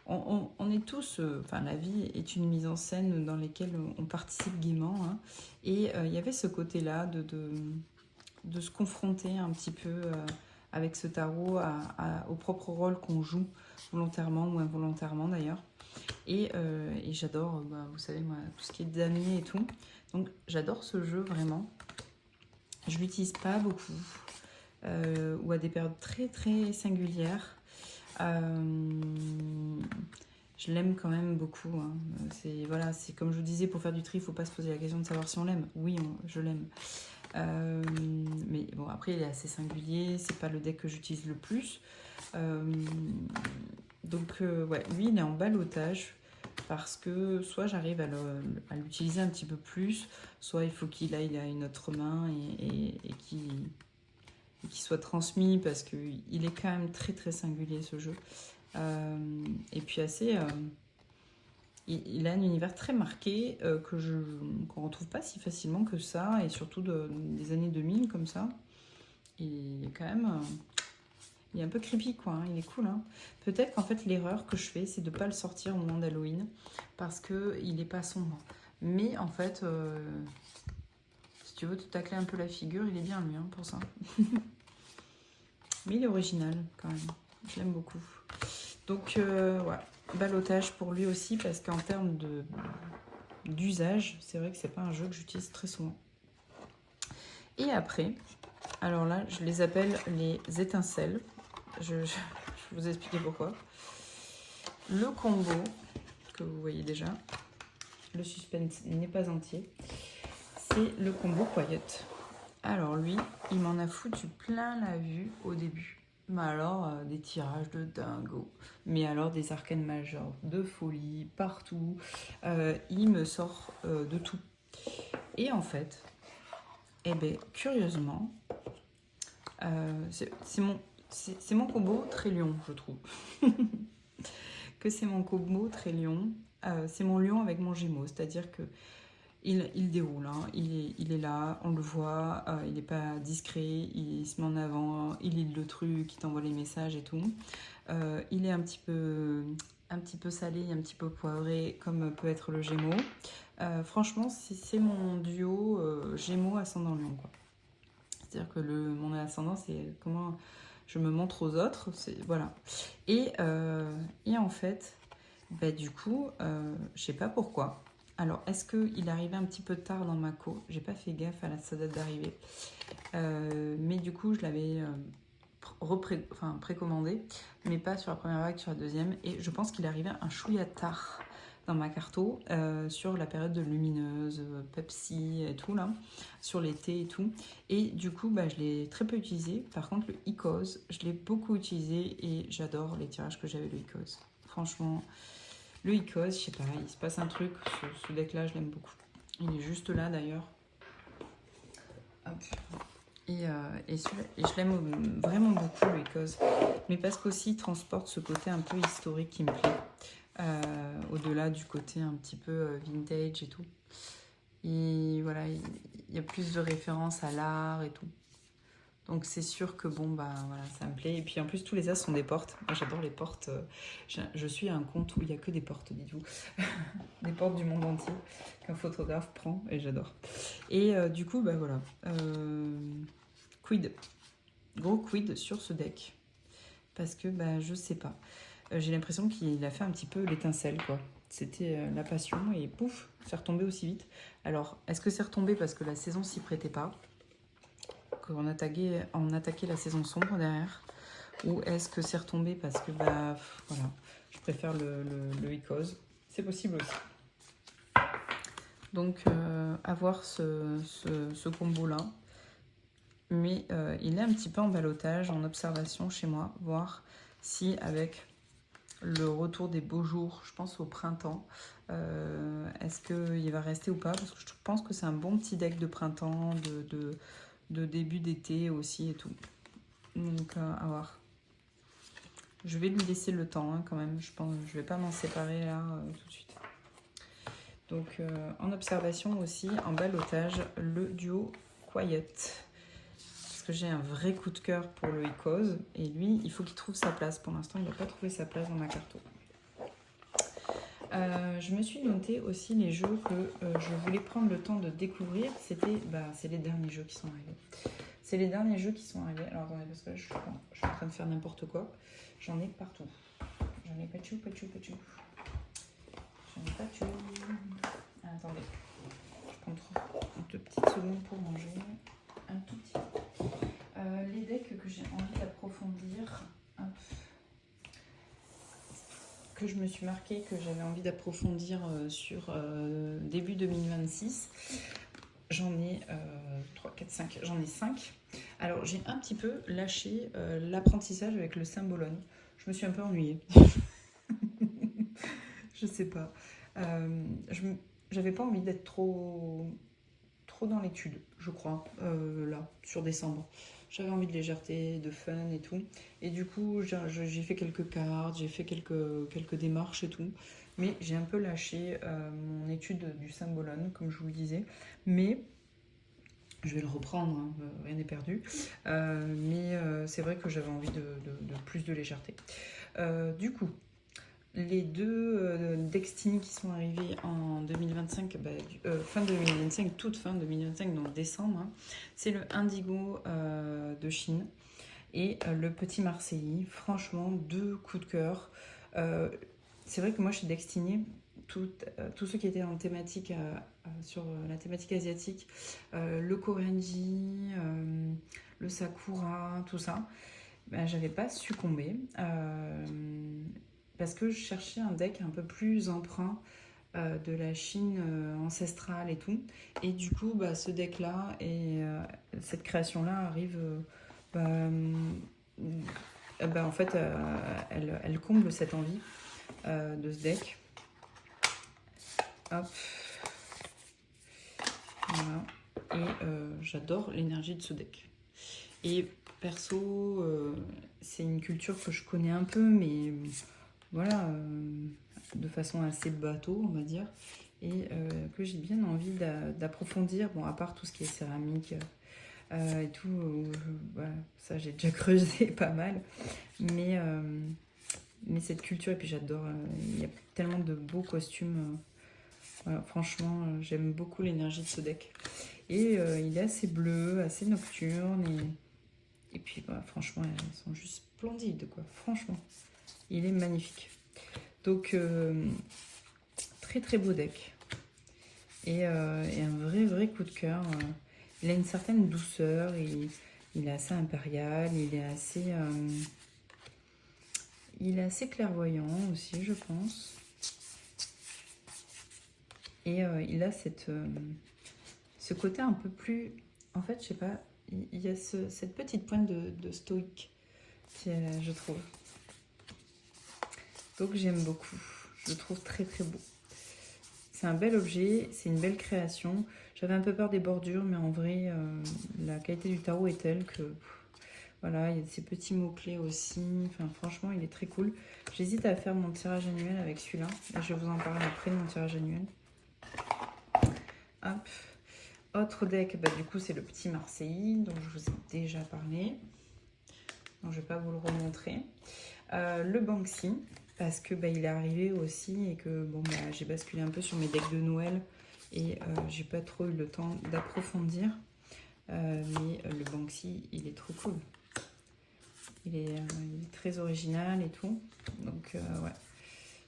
Speaker 1: On est tous, enfin la vie est une mise en scène dans laquelle on participe gaiement. Hein, et il y avait ce côté-là de se confronter un petit peu avec ce tarot au propre rôle qu'on joue, volontairement ou involontairement d'ailleurs. Et j'adore, bah, vous savez, moi, tout ce qui est damier et tout. Donc j'adore ce jeu vraiment. Je l'utilise pas beaucoup, ou à des périodes très très singulières. Je l'aime quand même beaucoup. Hein. Voilà, c'est comme je vous disais, pour faire du tri, il ne faut pas se poser la question de savoir si on l'aime. Oui, je l'aime. Mais bon, après, il est assez singulier. C'est pas le deck que j'utilise le plus. Donc, ouais, lui, il est en ballottage parce que soit j'arrive à l'utiliser un petit peu plus, soit il faut qu'il aille à une autre main et qu'il soit transmis parce qu'il est quand même très très singulier ce jeu. Et puis assez... il a un univers très marqué qu'on ne retrouve pas si facilement que ça, et surtout des années 2000 comme ça. Il est quand même... il est un peu creepy quoi, hein, il est cool. Hein. Peut-être qu'en fait l'erreur que je fais, c'est de ne pas le sortir au moment d'Halloween parce qu'il n'est pas sombre. Mais en fait, si tu veux te tacler un peu la figure, il est bien lui hein, pour ça. Mais il est original quand même, je l'aime beaucoup. Donc ouais, ballottage pour lui aussi parce qu'en termes d'usage, c'est vrai que c'est pas un jeu que j'utilise très souvent. Et après, alors là, je les appelle les étincelles. Je vais vous expliquer pourquoi. Le combo, que vous voyez déjà, le suspense n'est pas entier, c'est le combo Quiet. Alors lui, il m'en a foutu plein la vue au début. Mais alors, des tirages de dingo. Mais alors, des arcanes majeures de folie, partout. Il me sort de tout. Et en fait, eh ben, curieusement, c'est mon combo très lion, je trouve. Que c'est mon combo très lion. C'est mon lion avec mon gémeau. C'est-à-dire que il déroule, hein. Il est là, on le voit, il n'est pas discret, il se met en avant, il lit le truc, il t'envoie les messages et tout. Il est un petit peu salé, un petit peu poivré, comme peut être le Gémeaux. Franchement, c'est mon duo Gémeaux ascendant Lion, quoi. C'est-à-dire que mon ascendant, c'est comment je me montre aux autres, voilà. Et en fait, bah, du coup, je sais pas pourquoi. Alors, est-ce qu'il est arrivé un petit peu tard dans ma co? J'ai pas fait gaffe à sa date d'arrivée. Mais du coup, je l'avais précommandé, mais pas sur la première vague, sur la deuxième. Et je pense qu'il est arrivé un chouïa tard dans ma carto, sur la période de lumineuse, Pepsi et tout là, sur l'été et tout. Et du coup, bah, je l'ai très peu utilisé. Par contre, le Icos, je l'ai beaucoup utilisé et j'adore les tirages que j'avais le Icos. Franchement, le Icos, je sais pas, il se passe un truc. Ce deck-là, je l'aime beaucoup. Il est juste là d'ailleurs. Hop. Et je l'aime vraiment beaucoup, le Icos. Mais parce qu'aussi, il transporte ce côté un peu historique qui me plaît. Au-delà du côté un petit peu vintage et tout. Et voilà, il y a plus de références à l'art et tout. Donc c'est sûr que bon, bah voilà, ça me plaît. Et puis en plus, tous les as sont des portes. Moi, j'adore les portes. Je suis à un compte où il n'y a que des portes, dites-vous. Des portes du monde entier qu'un photographe prend et j'adore. Et du coup, bah voilà. Quid. Gros quid sur ce deck. Parce que, bah, je sais pas. J'ai l'impression qu'il a fait un petit peu l'étincelle, quoi. C'était la passion et pouf, c'est retombé aussi vite. Alors, est-ce que c'est retombé parce que la saison s'y prêtait pas? Qu'on attaquait la saison sombre derrière? Ou est-ce que c'est retombé parce que, bah, voilà, je préfère le Icos? C'est possible aussi. Donc, avoir ce combo-là. Mais il est un petit peu en ballottage, en observation chez moi, voir si avec le retour des beaux jours, je pense au printemps, est-ce qu'il va rester ou pas? Parce que je pense que c'est un bon petit deck de printemps, de début d'été aussi et tout. Donc à voir. Je vais lui laisser le temps, hein, quand même. Je pense, je vais pas m'en séparer là tout de suite. Donc en observation aussi, en ballottage, le duo Quiet. Parce que j'ai un vrai coup de cœur pour le Icos. Et lui, il faut qu'il trouve sa place. Pour l'instant, il n'a pas trouvé sa place dans ma carto. Je me suis noté aussi les jeux que je voulais prendre le temps de découvrir. C'est les derniers jeux qui sont arrivés. C'est les derniers jeux qui sont arrivés. Alors attendez, parce que là, je suis en train de faire n'importe quoi. J'en ai partout. J'en ai pas tchou. J'en ai pas tchou. Attendez. Je prends une petite seconde pour manger. Un tout petit peu. Les decks que j'ai envie d'approfondir. Que je me suis marqué, que j'avais envie d'approfondir sur début 2026. J'en ai 3, 4, 5. J'en ai 5. Alors, j'ai un petit peu lâché l'apprentissage avec le Symbolone. Je me suis un peu ennuyée. Je sais pas. J'avais pas envie d'être trop dans l'étude, je crois, là, sur décembre. J'avais envie de légèreté, de fun et tout. Et du coup, j'ai fait quelques cartes, j'ai fait quelques démarches et tout. Mais j'ai un peu lâché mon étude du Symbolone, comme je vous le disais. Mais je vais le reprendre, hein, rien n'est perdu. Mais c'est vrai que j'avais envie de plus de légèreté. Du coup, les deux Destiny qui sont arrivés en 2025, fin 2025, toute fin 2025, donc décembre, hein, c'est le Indigo de Chine et le Petit Marseillais. Franchement, deux coups de cœur. C'est vrai que moi, chez Destiny, tous ceux qui étaient en thématique sur la thématique asiatique, le Korenji, le Sakura, tout ça, ben, j'avais pas succombé. Parce que je cherchais un deck un peu plus emprunt de la Chine ancestrale et tout. Et du coup, bah, ce deck-là et cette création-là arrive... en fait, elle comble cette envie de ce deck. Hop. Voilà. Et j'adore l'énergie de ce deck. Et perso, c'est une culture que je connais un peu, mais... Voilà, de façon assez bateau, on va dire. et que j'ai bien envie d'approfondir. Bon, à part tout ce qui est céramique et tout, voilà, ça j'ai déjà creusé pas mal. Mais cette culture, et puis j'adore, il y a tellement de beaux costumes. Voilà, franchement, j'aime beaucoup l'énergie de ce deck. Et il est assez bleu, assez nocturne. Et puis, bah, franchement, elles sont juste splendides, quoi. Franchement, il est magnifique. Donc, très très beau deck. Et un vrai coup de cœur. Il a une certaine douceur. Il est assez impérial. Il est assez clairvoyant aussi, je pense. Et il a ce côté un peu plus... En fait, je sais pas, il y a cette petite pointe de stoïque, je trouve. Donc j'aime beaucoup. Je le trouve très très beau. C'est un bel objet, c'est une belle création. J'avais un peu peur des bordures, mais en vrai, la qualité du tarot est telle que... Voilà, il y a ces petits mots-clés aussi. Enfin, franchement, il est très cool. J'hésite à faire mon tirage annuel avec celui-là. Je vais vous en parler après de mon tirage annuel. Hop. Autre deck, bah, du coup, c'est le petit Marseille, dont je vous ai déjà parlé. Donc, je ne vais pas vous le remontrer. Le Banksy, parce que bah, il est arrivé aussi et que bon, bah, j'ai basculé un peu sur mes decks de Noël et j'ai pas trop eu le temps d'approfondir. Mais le Banksy, il est trop cool. Il est très original et tout. Donc, ouais.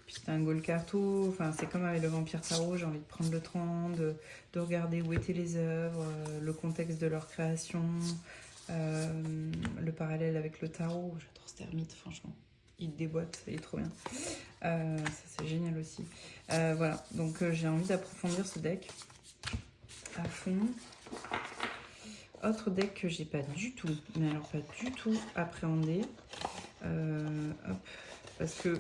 Speaker 1: Puis c'est un Golcarto, enfin c'est comme avec le Vampire Tarot, j'ai envie de prendre le temps de regarder où étaient les œuvres, le contexte de leur création, le parallèle avec le tarot. J'adore ce termite, franchement. Il déboîte, il est trop bien. Ça c'est génial aussi. Voilà, donc j'ai envie d'approfondir ce deck à fond. Autre deck que j'ai pas du tout, mais alors pas du tout appréhendé. Hop, parce que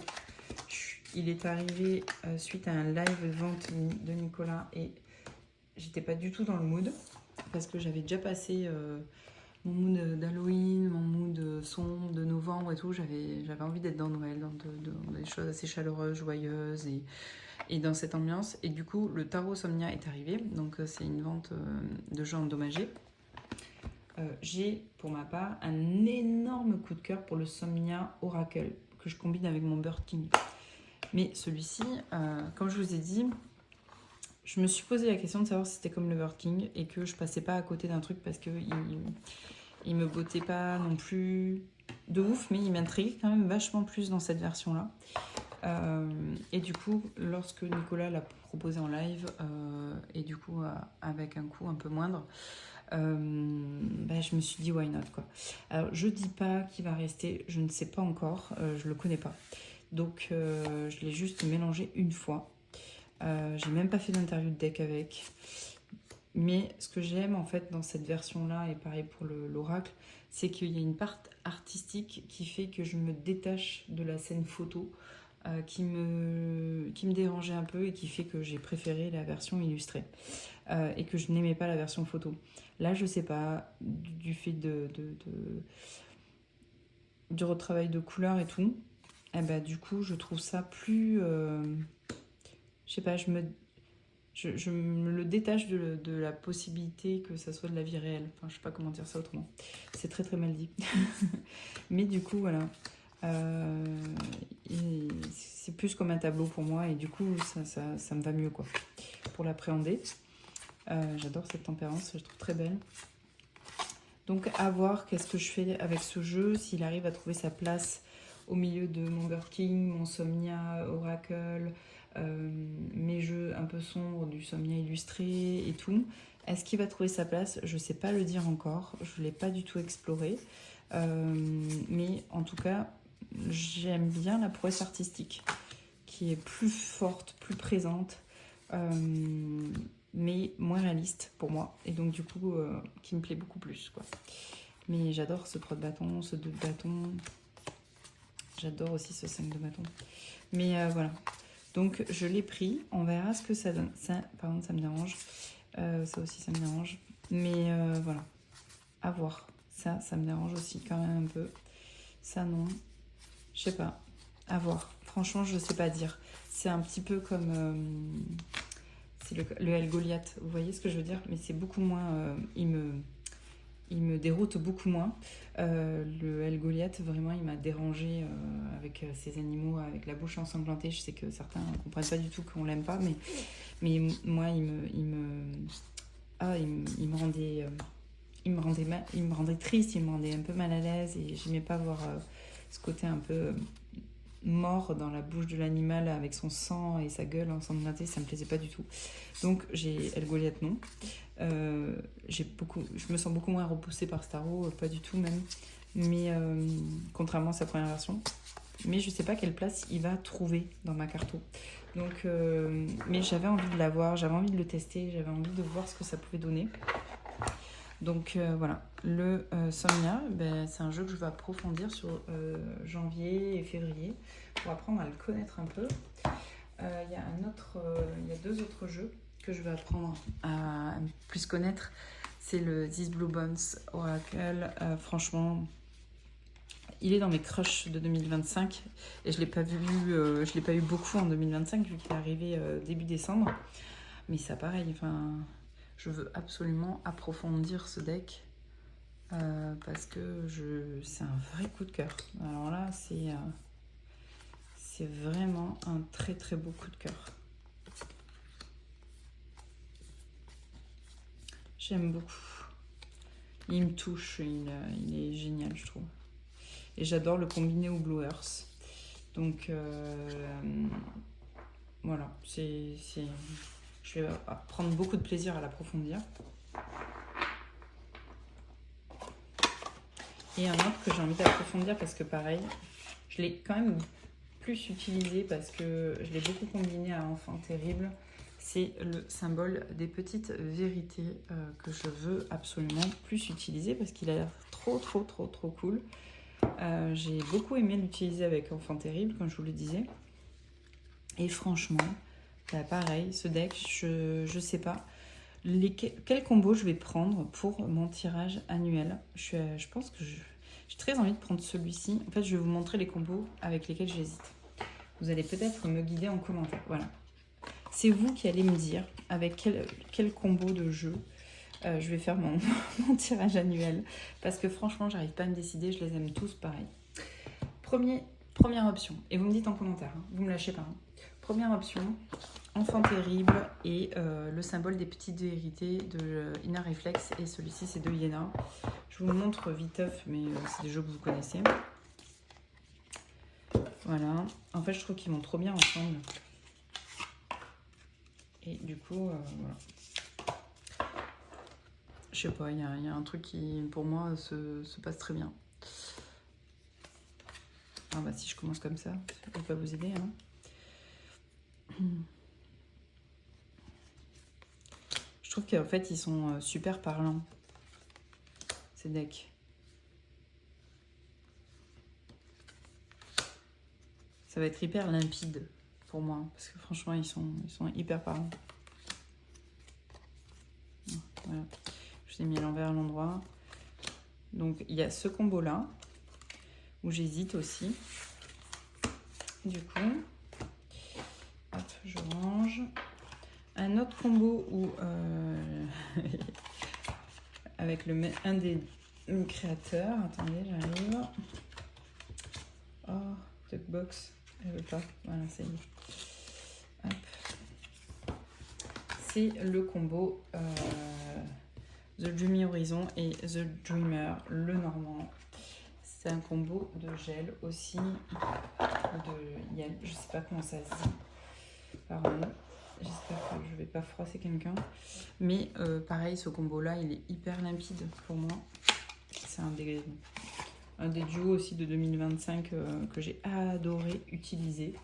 Speaker 1: il est arrivé suite à un live vente de Nicolas et j'étais pas du tout dans le mood parce que j'avais déjà passé mon mood d'Halloween, mon mood sombre de novembre et tout. J'avais envie d'être dans Noël, dans des choses assez chaleureuses, joyeuses et dans cette ambiance. Et du coup, le Tarot Somnia est arrivé, donc c'est une vente de jeux endommagés. J'ai pour ma part un énorme coup de cœur pour le Somnia Oracle que je combine avec mon Bird King. Mais celui-ci, comme je vous ai dit, je me suis posé la question de savoir si c'était comme le Bird King et que je passais pas à côté d'un truc parce qu'il il me bottait pas non plus de ouf, mais il m'intrigue quand même vachement plus dans cette version-là. Et du coup, lorsque Nicolas l'a proposé en live, et du coup avec un coût un peu moindre, bah, je me suis dit why not quoi. Alors je dis pas qu'il va rester, je ne sais pas encore, je le connais pas. Donc je l'ai juste mélangé une fois. J'ai même pas fait d'interview de deck avec. Mais ce que j'aime en fait dans cette version-là, et pareil pour l'oracle, c'est qu'il y a une part artistique qui fait que je me détache de la scène photo, qui me dérangeait un peu et qui fait que j'ai préféré la version illustrée. Et que je n'aimais pas la version photo. Là, je sais pas, du fait du retravail de couleurs et tout, et bah, du coup, je trouve ça plus... je sais pas, je me le détache de la possibilité que ça soit de la vie réelle. Enfin, je sais pas comment dire ça autrement. C'est très très mal dit. Mais du coup, voilà. C'est plus comme un tableau pour moi et du coup, ça me va mieux, quoi. Pour l'appréhender. J'adore cette tempérance, je la trouve très belle. Donc, à voir qu'est-ce que je fais avec ce jeu, s'il arrive à trouver sa place au milieu de mon Bird King, mon Somnia Oracle, mes jeux un peu sombres du Somnia illustré et tout. Est-ce qu'il va trouver sa place? Je ne sais pas le dire encore, je ne l'ai pas du tout exploré. Mais en tout cas, j'aime bien la prouesse artistique, qui est plus forte, plus présente, mais moins réaliste pour moi. Et donc du coup, qui me plaît beaucoup plus, quoi. Mais j'adore ce 3 de bâton, ce 2 de bâton. J'adore aussi ce 5 de bâton. Mais voilà. Donc je l'ai pris. On verra ce que ça donne. Ça, par contre, ça me dérange. Ça aussi, ça me dérange. Mais voilà. À voir. Ça me dérange aussi quand même un peu. Ça, non. Je sais pas. À voir. Franchement, je sais pas dire. C'est un petit peu comme C'est le L Goliath, vous voyez ce que je veux dire? Mais c'est beaucoup moins... il me déroute beaucoup moins. Le L Goliath, vraiment, il m'a dérangé avec ces animaux, avec la bouche ensanglantée. Je sais que certains ne comprennent pas du tout qu'on l'aime pas, mais moi, il me rendait... il me rendait triste, il me rendait un peu mal à l'aise et j'aimais pas voir ce côté un peu mort dans la bouche de l'animal avec son sang et sa gueule ensanglantée, ça me plaisait pas du tout. Donc j'ai El Goliath non. Je me sens beaucoup moins repoussée par Starro, pas du tout même, mais contrairement à sa première version. Mais je sais pas quelle place il va trouver dans ma carto. Donc, mais j'avais envie de l'avoir, j'avais envie de le tester, j'avais envie de voir ce que ça pouvait donner. Donc voilà, le Somnia, c'est un jeu que je vais approfondir sur janvier et février pour apprendre à le connaître un peu. Il y a 2 autres jeux que je vais apprendre à plus connaître. C'est le This Blue Bones Oracle. Franchement, il est dans mes crushs de 2025 et je l'ai pas eu beaucoup en 2025 vu qu'il est arrivé début décembre. Mais ça pareil, je veux absolument approfondir ce deck parce que c'est un vrai coup de cœur. Alors là, c'est vraiment un très très beau coup de cœur. J'aime beaucoup. Il me touche, il est génial, je trouve. Et j'adore le combiner au Blue Earth. Donc voilà, je vais prendre beaucoup de plaisir à l'approfondir. Et un autre que j'ai envie d'approfondir parce que pareil, je l'ai quand même plus utilisé parce que je l'ai beaucoup combiné à Enfant Terrible. C'est le symbole des petites vérités que je veux absolument plus utiliser parce qu'il a l'air trop cool. J'ai beaucoup aimé l'utiliser avec Enfant Terrible, comme je vous le disais. Et franchement, pareil, ce deck, je sais pas quel combo je vais prendre pour mon tirage annuel. Je pense que j'ai très envie de prendre celui-ci. En fait, je vais vous montrer les combos avec lesquels j'hésite. Vous allez peut-être me guider en commentaire. Voilà. C'est vous qui allez me dire avec quel combo de jeu je vais faire mon tirage annuel. Parce que franchement, j'arrive pas à me décider. Je les aime tous pareil. Première option. Et vous me dites en commentaire. Hein, vous me lâchez pas. Hein. Première option, Enfant Terrible et le symbole des petites vérités de Inner Reflex. Et celui-ci, c'est de Iéna. Je vous montre viteuf, mais c'est des jeux que vous connaissez. Voilà. En fait, je trouve qu'ils vont trop bien ensemble. Et du coup, voilà. Je sais pas, il y a un truc qui, pour moi, se passe très bien. Ah bah si je commence comme ça, je vais pas vous aider. Hein. Je trouve qu'en fait, ils sont super parlants, ces decks. Ça va être hyper limpide pour moi, parce que franchement, ils sont hyper parlants. Voilà. Je l'ai mis à l'envers à l'endroit. Donc, il y a ce combo-là, où j'hésite aussi. Du coup, hop, je range. Un autre combo où, avec un des créateurs. Attendez, j'arrive. Oh, Duckbox, elle veut pas. Voilà, ça y est. Hop. C'est le combo The Dreamy Horizon et The Dreamer, le normand. C'est un combo de gel aussi, de Yann, je sais pas comment ça se dit, pardon, j'espère que je vais pas froisser quelqu'un, mais pareil, ce combo là il est hyper limpide pour moi, c'est un des duos aussi de 2025 que j'ai adoré utiliser,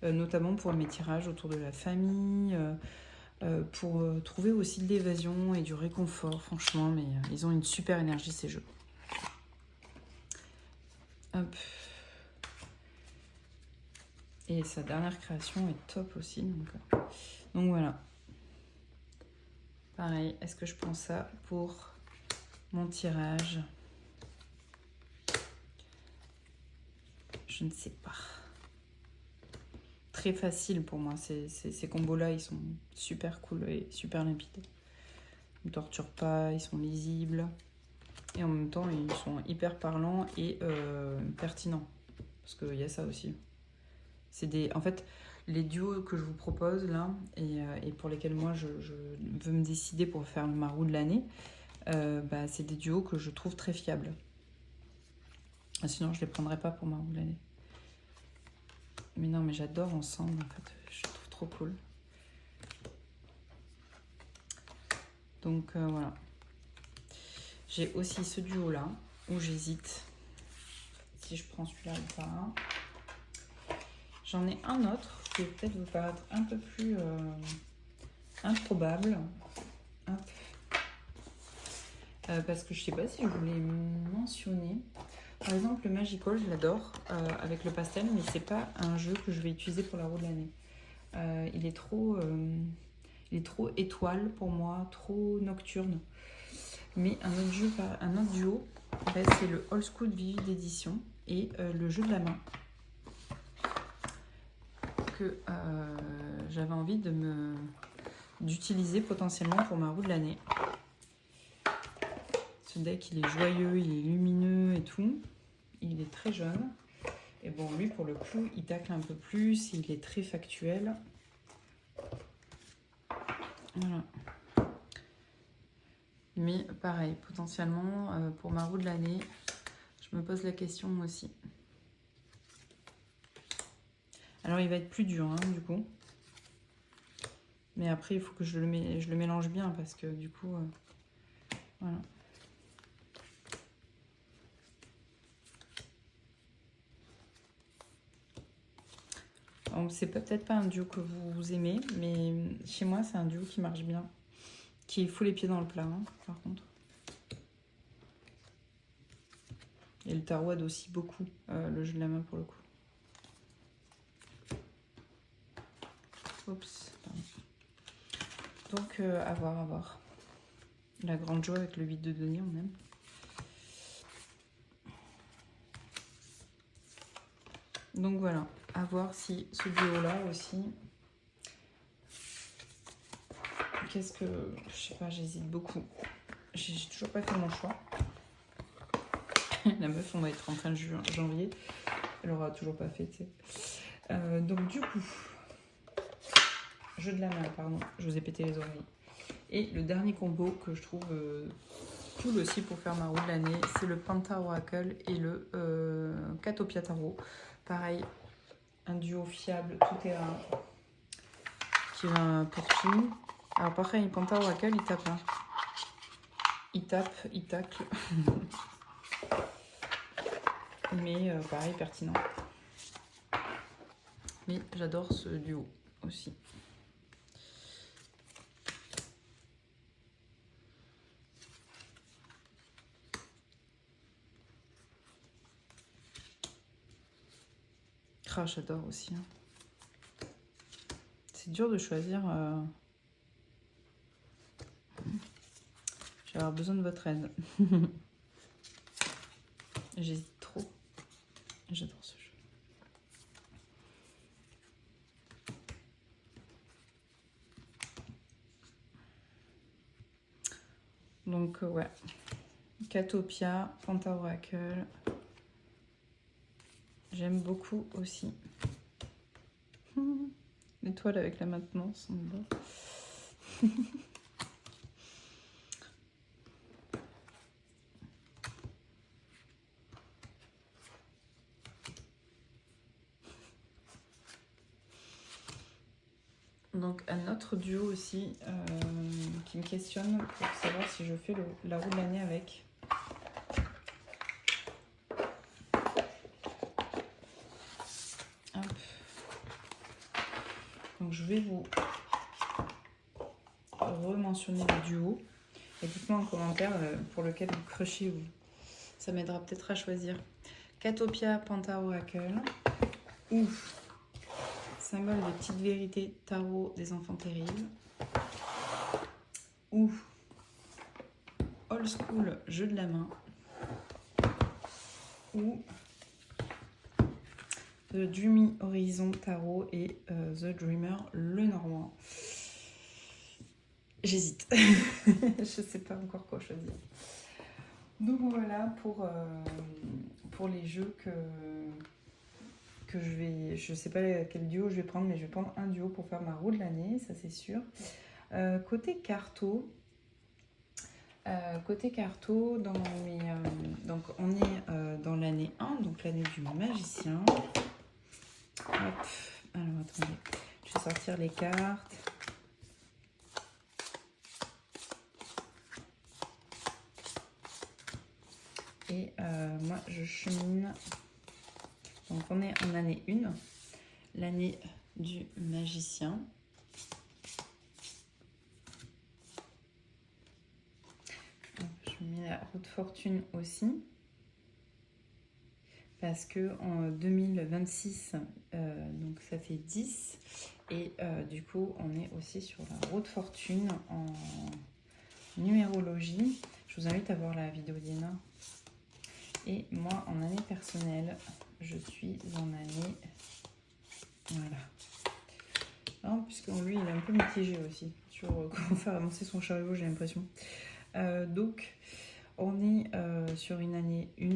Speaker 1: notamment pour mes tirages autour de la famille, pour trouver aussi de l'évasion et du réconfort, franchement, mais ils ont une super énergie ces jeux. Hop. Et sa dernière création est top aussi. Donc voilà. Pareil, est-ce que je prends ça pour mon tirage? Je ne sais pas. très facile pour moi. Ces combos-là, ils sont super cool et super limpides. Ils ne torturent pas, ils sont lisibles. Et en même temps, ils sont hyper parlants et pertinents. Parce qu'il y a ça aussi. En fait, les duos que je vous propose là, et pour lesquels moi je veux me décider pour faire ma roue de l'année, c'est des duos que je trouve très fiables. Sinon, je ne les prendrais pas pour ma roue de l'année. Mais non, mais j'adore ensemble, en fait. Je trouve trop cool. Donc, voilà. J'ai aussi ce duo-là, où j'hésite si je prends celui-là ou pas. J'en ai un autre qui va peut-être vous paraître un peu plus improbable. Parce que je sais pas si je voulais mentionner. Par exemple, le Magical, je l'adore avec le pastel, mais c'est pas un jeu que je vais utiliser pour la roue de l'année. Il est trop étoile pour moi, trop nocturne. Mais un autre duo, c'est le Old School Vivid Edition et le jeu de la main que j'avais envie d'utiliser potentiellement pour ma roue de l'année. Ce deck, il est joyeux, il est lumineux et tout. Il est très jeune. Et bon, lui, pour le coup, il tacle un peu plus. Il est très factuel. Voilà. Mais pareil, potentiellement, pour ma roue de l'année, je me pose la question aussi. Alors, il va être plus dur, hein, du coup. Mais après, il faut que je le mélange bien parce que du coup, voilà. C'est peut-être pas un duo que vous aimez, mais chez moi, c'est un duo qui marche bien. Qui fout les pieds dans le plat, hein, par contre. Et le tarot aide aussi beaucoup le jeu de la main pour le coup. Oups, pardon. Donc, à voir. La grande joie avec le 8 de denier, on aime. Donc voilà, à voir si ce duo-là aussi... Qu'est-ce que... Je sais pas, j'hésite beaucoup. J'ai toujours pas fait mon choix. La meuf, on va être en fin de janvier. Elle aura toujours pas fait, tu sais. Donc du coup... Jeu de la main, pardon. Je vous ai pété les oreilles. Et le dernier combo que je trouve cool aussi pour faire ma roue de l'année, c'est le Panta Oracle et le Catopia Tarot. Pareil, un duo fiable, tout terrain, qui va pour tout. Alors pareil, Panta Oracle, il tape. Hein. Il tape, il tacle. Mais pareil, pertinent. Mais j'adore ce duo aussi. Ah, j'adore aussi. Hein. C'est dur de choisir. Je vais avoir besoin de votre aide. J'hésite trop. J'adore ce jeu. Donc, ouais. Catopia, Panta Oracle. J'aime beaucoup aussi. L'étoile avec la maintenance en bas. Donc un autre duo aussi qui me questionne pour savoir si je fais la roue de l'année avec. Hop. Donc je vais vous rementionner le duo. Et dites-moi en commentaire pour lequel vous crochez vous. Ça m'aidera peut-être à choisir. Catopia, Panta Oracle. Ou symbole de petite vérité, tarot des enfants terribles. Ou Old School, jeu de la main. Ou The Dreamy Horizon Tarot et The Dreamer Lenormand. J'hésite. Je sais pas encore quoi choisir. Donc voilà pour les jeux que je sais pas quel duo je vais prendre, mais je vais prendre un duo pour faire ma roue de l'année, ça c'est sûr. Côté carto, donc on est dans l'année 1, donc l'année du magicien. Hop, alors attendez, je vais sortir les cartes. Et moi je chemine. Donc on est en année 1, l'année du magicien. Je mets la roue de fortune aussi. Parce que en 2026, donc ça fait 10. Et du coup, on est aussi sur la roue de fortune en numérologie. Je vous invite à voir la vidéo d'Ina. Et moi, en année personnelle, je suis en année... Voilà. Non, puisqu'en lui, il est un peu mitigé aussi sur comment faire avancer son chariot, j'ai l'impression. Donc, on est sur une année 1,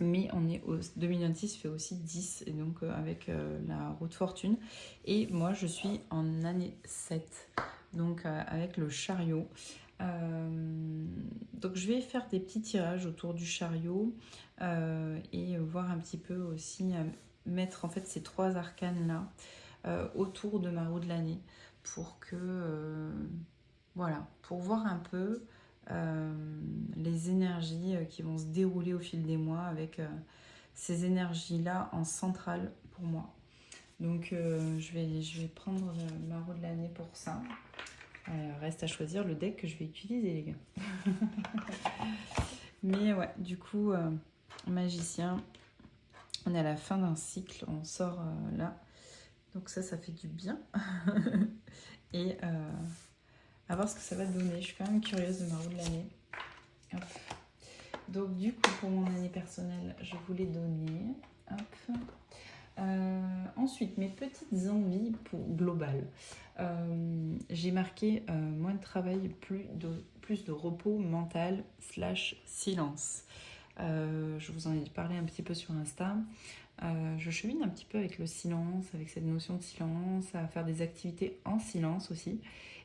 Speaker 1: mais on est au 2026 fait aussi 10, et donc avec la roue de fortune. Et moi, je suis en année 7, donc avec le chariot. Donc je vais faire des petits tirages autour du chariot et voir un petit peu aussi mettre en fait ces 3 arcanes là autour de ma roue de l'année pour que voilà, pour voir un peu les énergies qui vont se dérouler au fil des mois avec ces énergies là en centrale pour moi. Donc je vais prendre ma roue de l'année pour ça. Reste à choisir le deck que je vais utiliser, les gars. Mais ouais, du coup, magicien, on est à la fin d'un cycle, on sort là. Donc ça fait du bien. Et à voir ce que ça va donner. Je suis quand même curieuse de ma roue de l'année. Donc du coup, pour mon année personnelle, je vous l'ai donné. Hop. Ensuite, mes petites envies globales. J'ai marqué moins de travail, plus de repos mental / silence. Je vous en ai parlé un petit peu sur Insta. Je chemine un petit peu avec le silence, avec cette notion de silence, à faire des activités en silence aussi.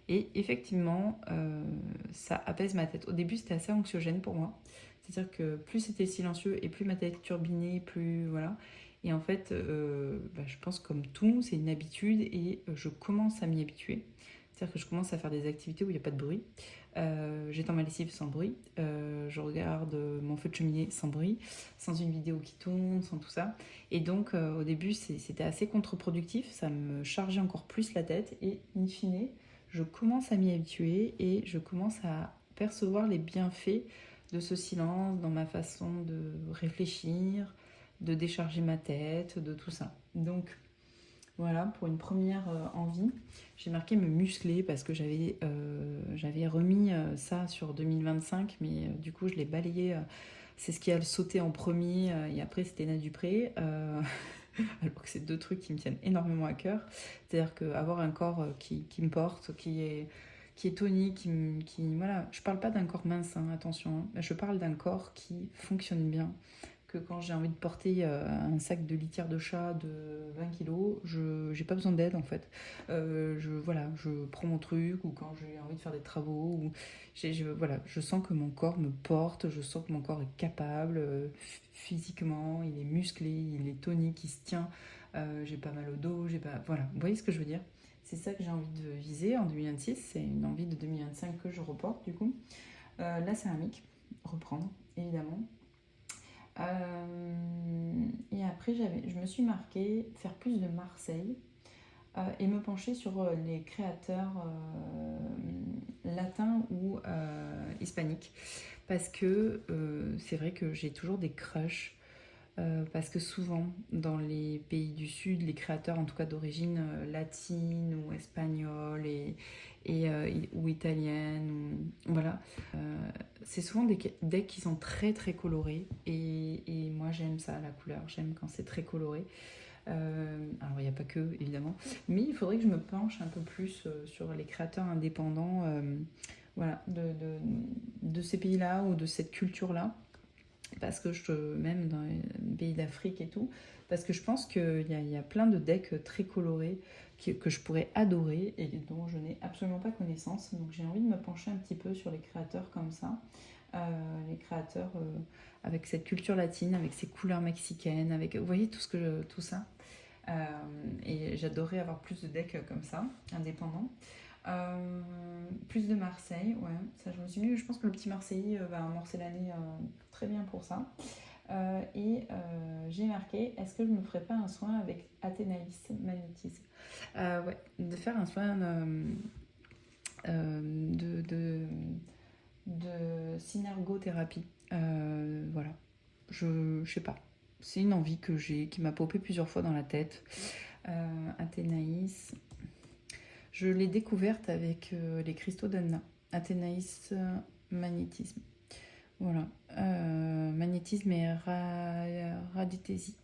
Speaker 1: Et effectivement, ça apaise ma tête. Au début, c'était assez anxiogène pour moi. C'est-à-dire que plus c'était silencieux et plus ma tête turbinait, plus voilà. Et en fait, je pense comme tout, c'est une habitude et je commence à m'y habituer. C'est-à-dire que je commence à faire des activités où il n'y a pas de bruit. J'étends ma lessive sans bruit. Je regarde mon feu de cheminée sans bruit, sans une vidéo qui tourne, sans tout ça. Et donc, au début, c'était assez contre-productif. Ça me chargeait encore plus la tête. Et in fine, je commence à m'y habituer et je commence à percevoir les bienfaits de ce silence dans ma façon de réfléchir, de décharger ma tête, de tout ça. Donc voilà, pour une première envie, j'ai marqué me muscler parce que j'avais remis ça sur 2025, mais du coup je l'ai balayé. C'est ce qui a sauté en premier et après c'était Nat Dupré. Alors que c'est 2 trucs qui me tiennent énormément à cœur. C'est-à-dire qu'avoir un corps qui me porte, qui est tonique, voilà. Je parle pas d'un corps mince, hein, attention. Hein. Je parle d'un corps qui fonctionne bien. Que quand j'ai envie de porter un sac de litière de chat de 20 kilos, j'ai pas besoin d'aide en fait. Je prends mon truc, ou quand j'ai envie de faire des travaux, ou je sens que mon corps me porte, je sens que mon corps est capable physiquement, il est musclé, il est tonique, il se tient. J'ai pas mal au dos, voilà. Vous voyez ce que je veux dire? C'est ça que j'ai envie de viser en 2026. C'est une envie de 2025 que je reporte du coup. La céramique, reprendre évidemment. Et après, je me suis marquée faire plus de Marseille et me pencher sur les créateurs latins ou hispaniques. Parce que c'est vrai que j'ai toujours des crushs. Parce que souvent, dans les pays du Sud, les créateurs, en tout cas d'origine latine ou espagnole ou italienne, voilà, c'est souvent des decks qui sont très très colorés et moi j'aime ça, la couleur, j'aime quand c'est très coloré. Alors il n'y a pas que évidemment, mais il faudrait que je me penche un peu plus sur les créateurs indépendants voilà, de ces pays-là ou de cette culture-là, parce que même dans les pays d'Afrique et tout, parce que je pense qu'il y a plein de decks très colorés que je pourrais adorer et dont je n'ai absolument pas connaissance. Donc j'ai envie de me pencher un petit peu sur les créateurs comme ça, les créateurs avec cette culture latine, avec ces couleurs mexicaines, avec, vous voyez tout ça. Et j'adorerais avoir plus de decks comme ça, indépendants. Plus de Marseille, ouais, ça je me suis mis. Je pense que le petit Marseillais va amorcer l'année très bien pour ça. J'ai marqué, est-ce que je me ferais pas un soin avec Athénaïs magnétisme, ouais, de faire un soin de synergothérapie. Voilà, je sais pas. C'est une envie que j'ai, qui m'a popé plusieurs fois dans la tête. Athénaïs. Je l'ai découverte avec les cristaux d'Anna. Athénaïs magnétisme. Voilà. Magnétisme et radithésie.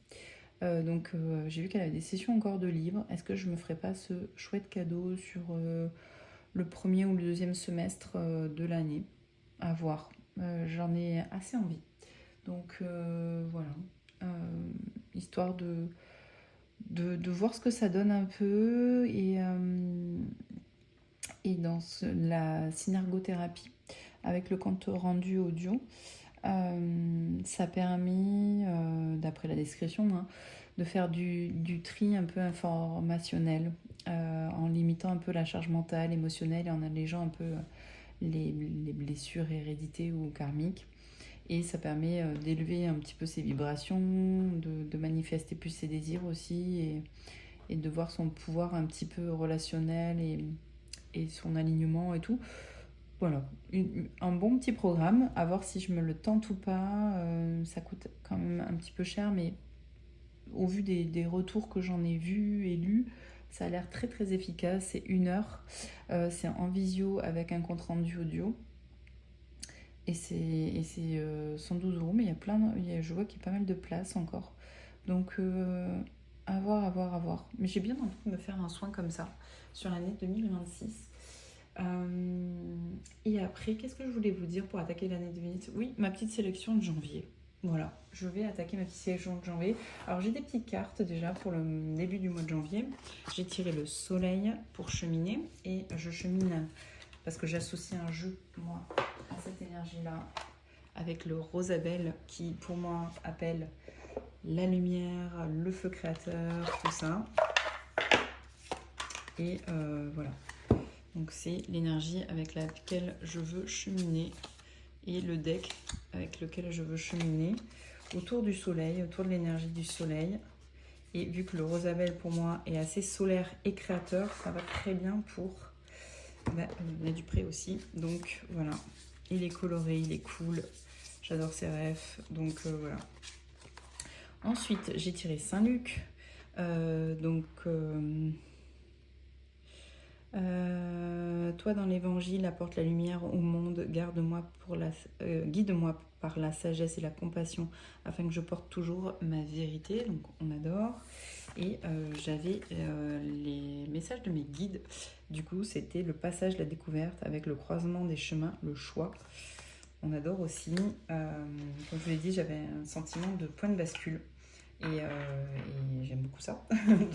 Speaker 1: Donc j'ai vu qu'elle avait des sessions encore de livres. Est-ce que je me ferais pas ce chouette cadeau sur le premier ou le deuxième semestre de l'année? À voir. J'en ai assez envie. Donc voilà. Histoire de voir ce que ça donne un peu et dans la synergothérapie avec le compte rendu audio, ça permet, d'après la description, hein, de faire du tri un peu informationnel en limitant un peu la charge mentale, émotionnelle et en allégeant un peu les blessures héréditées ou karmiques. Et ça permet d'élever un petit peu ses vibrations, de manifester plus ses désirs aussi et de voir son pouvoir un petit peu relationnel et son alignement et tout. Voilà, un bon petit programme, à voir si je me le tente ou pas. Ça coûte quand même un petit peu cher, mais au vu des retours que j'en ai vus et lus, ça a l'air très très efficace. C'est 1 heure, c'est en visio avec un compte rendu audio. Et c'est 112 €, mais je vois qu'il y a pas mal de place encore. Donc, à voir. Mais j'ai bien envie de me faire un soin comme ça sur l'année 2026. Et après, qu'est-ce que je voulais vous dire pour attaquer l'année 2026 ? Oui, ma petite sélection de janvier. Voilà, je vais attaquer ma petite sélection de janvier. Alors, j'ai des petites cartes déjà pour le début du mois de janvier. J'ai tiré le soleil pour cheminer et je chemine parce que j'associe un jeu, moi, à cette énergie-là, avec le Rosabelle qui, pour moi, appelle la lumière, le feu créateur, tout ça. Et voilà. Donc, c'est l'énergie avec laquelle je veux cheminer et le deck avec lequel je veux cheminer autour du soleil, autour de l'énergie du soleil. Et vu que le Rosabelle, pour moi, est assez solaire et créateur, ça va très bien pour la Dupré aussi. Donc, voilà. Il est coloré, il est cool. J'adore ses refs. Donc, voilà. Ensuite, j'ai tiré Saint-Luc. Toi dans l'évangile, apporte la lumière au monde, guide-moi par la sagesse et la compassion, afin que je porte toujours ma vérité. Donc on adore. Et j'avais les messages de mes guides. Du coup, c'était le passage, la découverte, avec le croisement des chemins, le choix. On adore aussi. Comme je vous l'ai dit, j'avais un sentiment de point de bascule. Et j'aime beaucoup ça.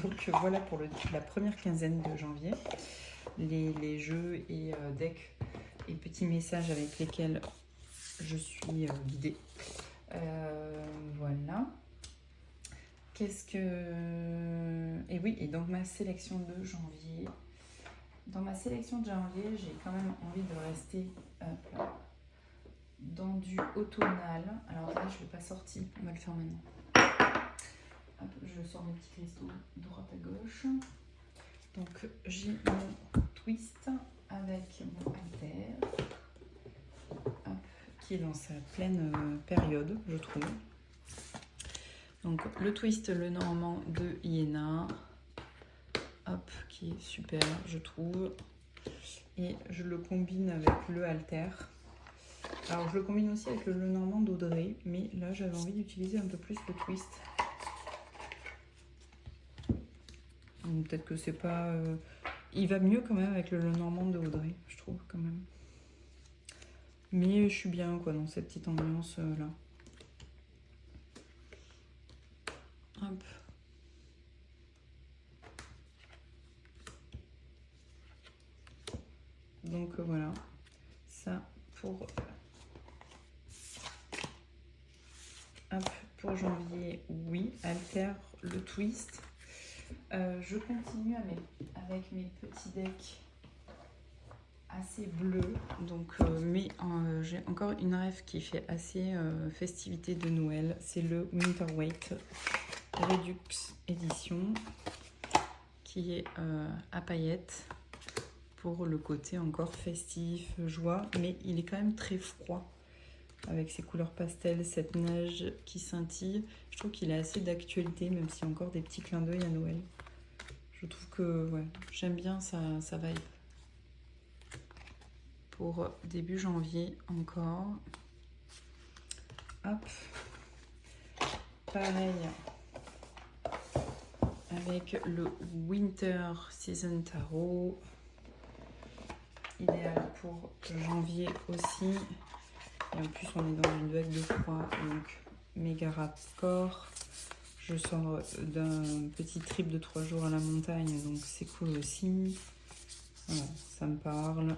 Speaker 1: Donc voilà pour la première quinzaine de janvier. Les jeux et decks et petits messages avec lesquels je suis guidée. Voilà. Et oui, et donc ma sélection de janvier. Dans ma sélection de janvier, j'ai quand même envie de rester dans du automnal. Alors là, je ne l'ai pas sorti, on va le faire maintenant. Hop, je sors mes petits cristaux droite à gauche. Donc j'ai mon twist avec mon alter, qui est dans sa pleine période, je trouve. Donc le twist, le normand de Iéna, qui est super, je trouve. Et je le combine avec le alter, Alors je le combine aussi avec le Lenormand d'Audrey, mais là j'avais envie d'utiliser un peu plus le twist. Peut-être que c'est pas... Il va mieux quand même avec le Lenormand de Audrey, je trouve quand même. Mais je suis bien quoi dans cette petite ambiance là. Hop. Donc voilà, ça pour... Hop, pour janvier, oui, altère le twist. Je continue avec mes petits decks assez bleus. Donc, j'ai encore une rêve qui fait assez festivité de Noël. C'est le Winter Weight Redux Edition qui est à paillettes pour le côté encore festif, joie. Mais il est quand même très froid. Avec ses couleurs pastel, cette neige qui scintille. Je trouve qu'il est assez d'actualité, même s'il y a encore des petits clins d'œil à Noël. Je trouve que ouais, j'aime bien sa vibe. Pour début janvier encore. Hop. Pareil avec le Winter Season Tarot. Idéal pour janvier aussi. Et en plus, on est dans une vague de froid, donc méga raccord. Je sors d'un petit trip de 3 jours à la montagne, donc c'est cool aussi. Voilà, ça me parle.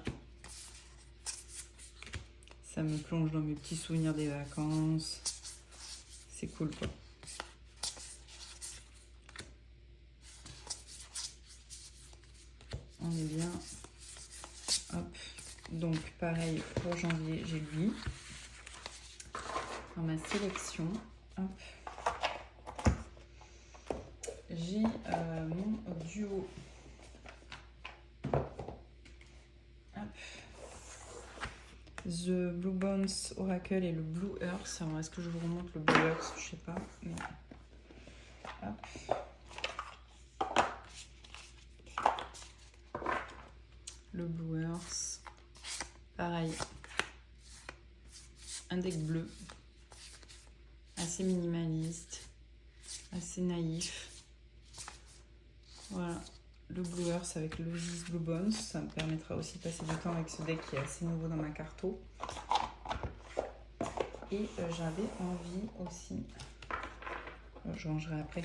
Speaker 1: Ça me plonge dans mes petits souvenirs des vacances. C'est cool, quoi. On est bien. Hop. Donc, pareil, pour janvier, j'ai lui. Dans ma sélection, hop, j'ai mon duo. Hop. The Blue Bones Oracle et le Blue Earth. Alors, est-ce que je vous remonte le Blue Earth? Je sais pas. Mais... Hop. Le Blue Earth. Pareil. Un deck bleu. Assez minimaliste, assez naïf. Voilà, le Blue Earth avec le Logis Blue Bones. Ça me permettra aussi de passer du temps avec ce deck qui est assez nouveau dans ma carto. Et j'avais envie aussi... je rangerai après.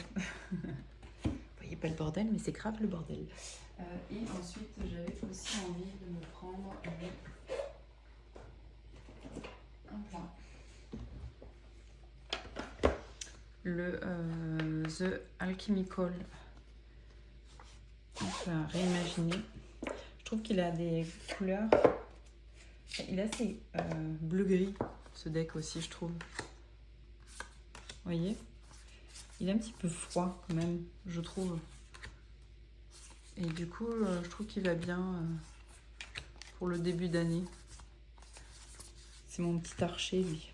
Speaker 1: Vous voyez pas le bordel, mais c'est grave le bordel. Et ensuite, j'avais aussi envie de me prendre un plat. Le The Alchemical, enfin réimaginer. Je trouve qu'il a des couleurs, il est assez bleu-gris ce deck aussi, je trouve. Vous voyez, il est un petit peu froid quand même, je trouve. Et du coup, je trouve qu'il va bien pour le début d'année. C'est mon petit archer, lui.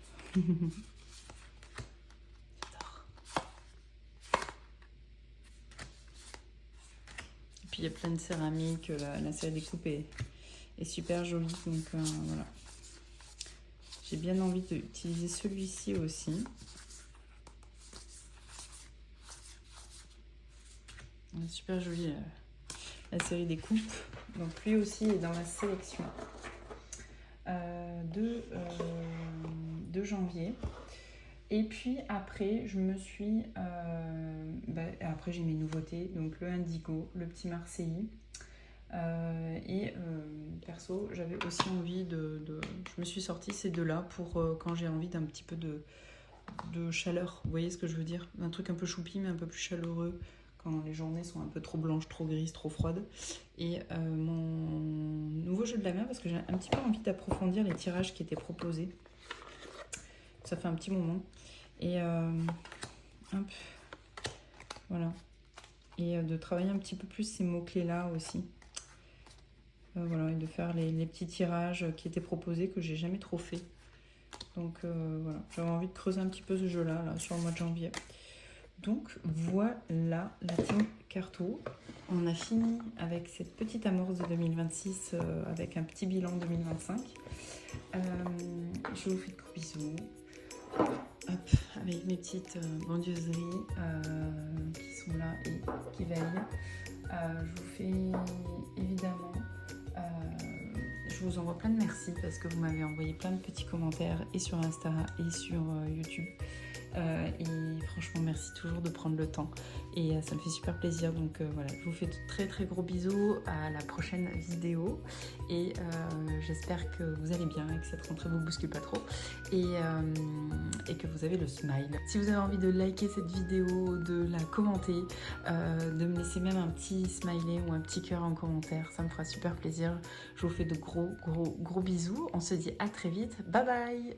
Speaker 1: Puis il y a plein de céramique, la série des coupes est super jolie, donc voilà. J'ai bien envie d'utiliser celui-ci aussi. Super jolie la série des coupes, donc lui aussi est dans ma sélection de janvier. Et puis après, je me suis... après, j'ai mes nouveautés. Donc le Indigo, le petit Marseillais. Perso, j'avais aussi envie je me suis sortie ces deux-là pour quand j'ai envie d'un petit peu de chaleur. Vous voyez ce que je veux dire? Un truc un peu choupi, mais un peu plus chaleureux. Quand les journées sont un peu trop blanches, trop grises, trop froides. Et mon nouveau jeu de la mer, parce que j'ai un petit peu envie d'approfondir les tirages qui étaient proposés. Ça fait un petit moment. Et hop, voilà. Et de travailler un petit peu plus ces mots-clés là aussi. Voilà, et de faire les petits tirages qui étaient proposés que j'ai jamais trop fait. Donc voilà, j'avais envie de creuser un petit peu ce jeu là sur le mois de janvier. Donc voilà la team Carto. On a fini avec cette petite amorce de 2026 avec un petit bilan 2025. Je vous fais de gros bisous. Hop, avec mes petites bandieuseries qui sont là et qui veillent. Je vous fais évidemment, je vous envoie plein de merci parce que vous m'avez envoyé plein de petits commentaires et sur Insta et sur YouTube. Et franchement merci toujours de prendre le temps et ça me fait super plaisir, donc voilà, je vous fais de très très gros bisous, à la prochaine vidéo et j'espère que vous allez bien et que cette rentrée vous bouscule pas trop et que vous avez le smile. Si vous avez envie de liker cette vidéo, de la commenter, de me laisser même un petit smiley ou un petit cœur en commentaire, ça me fera super plaisir. Je vous fais de gros bisous, on se dit à très vite, bye bye.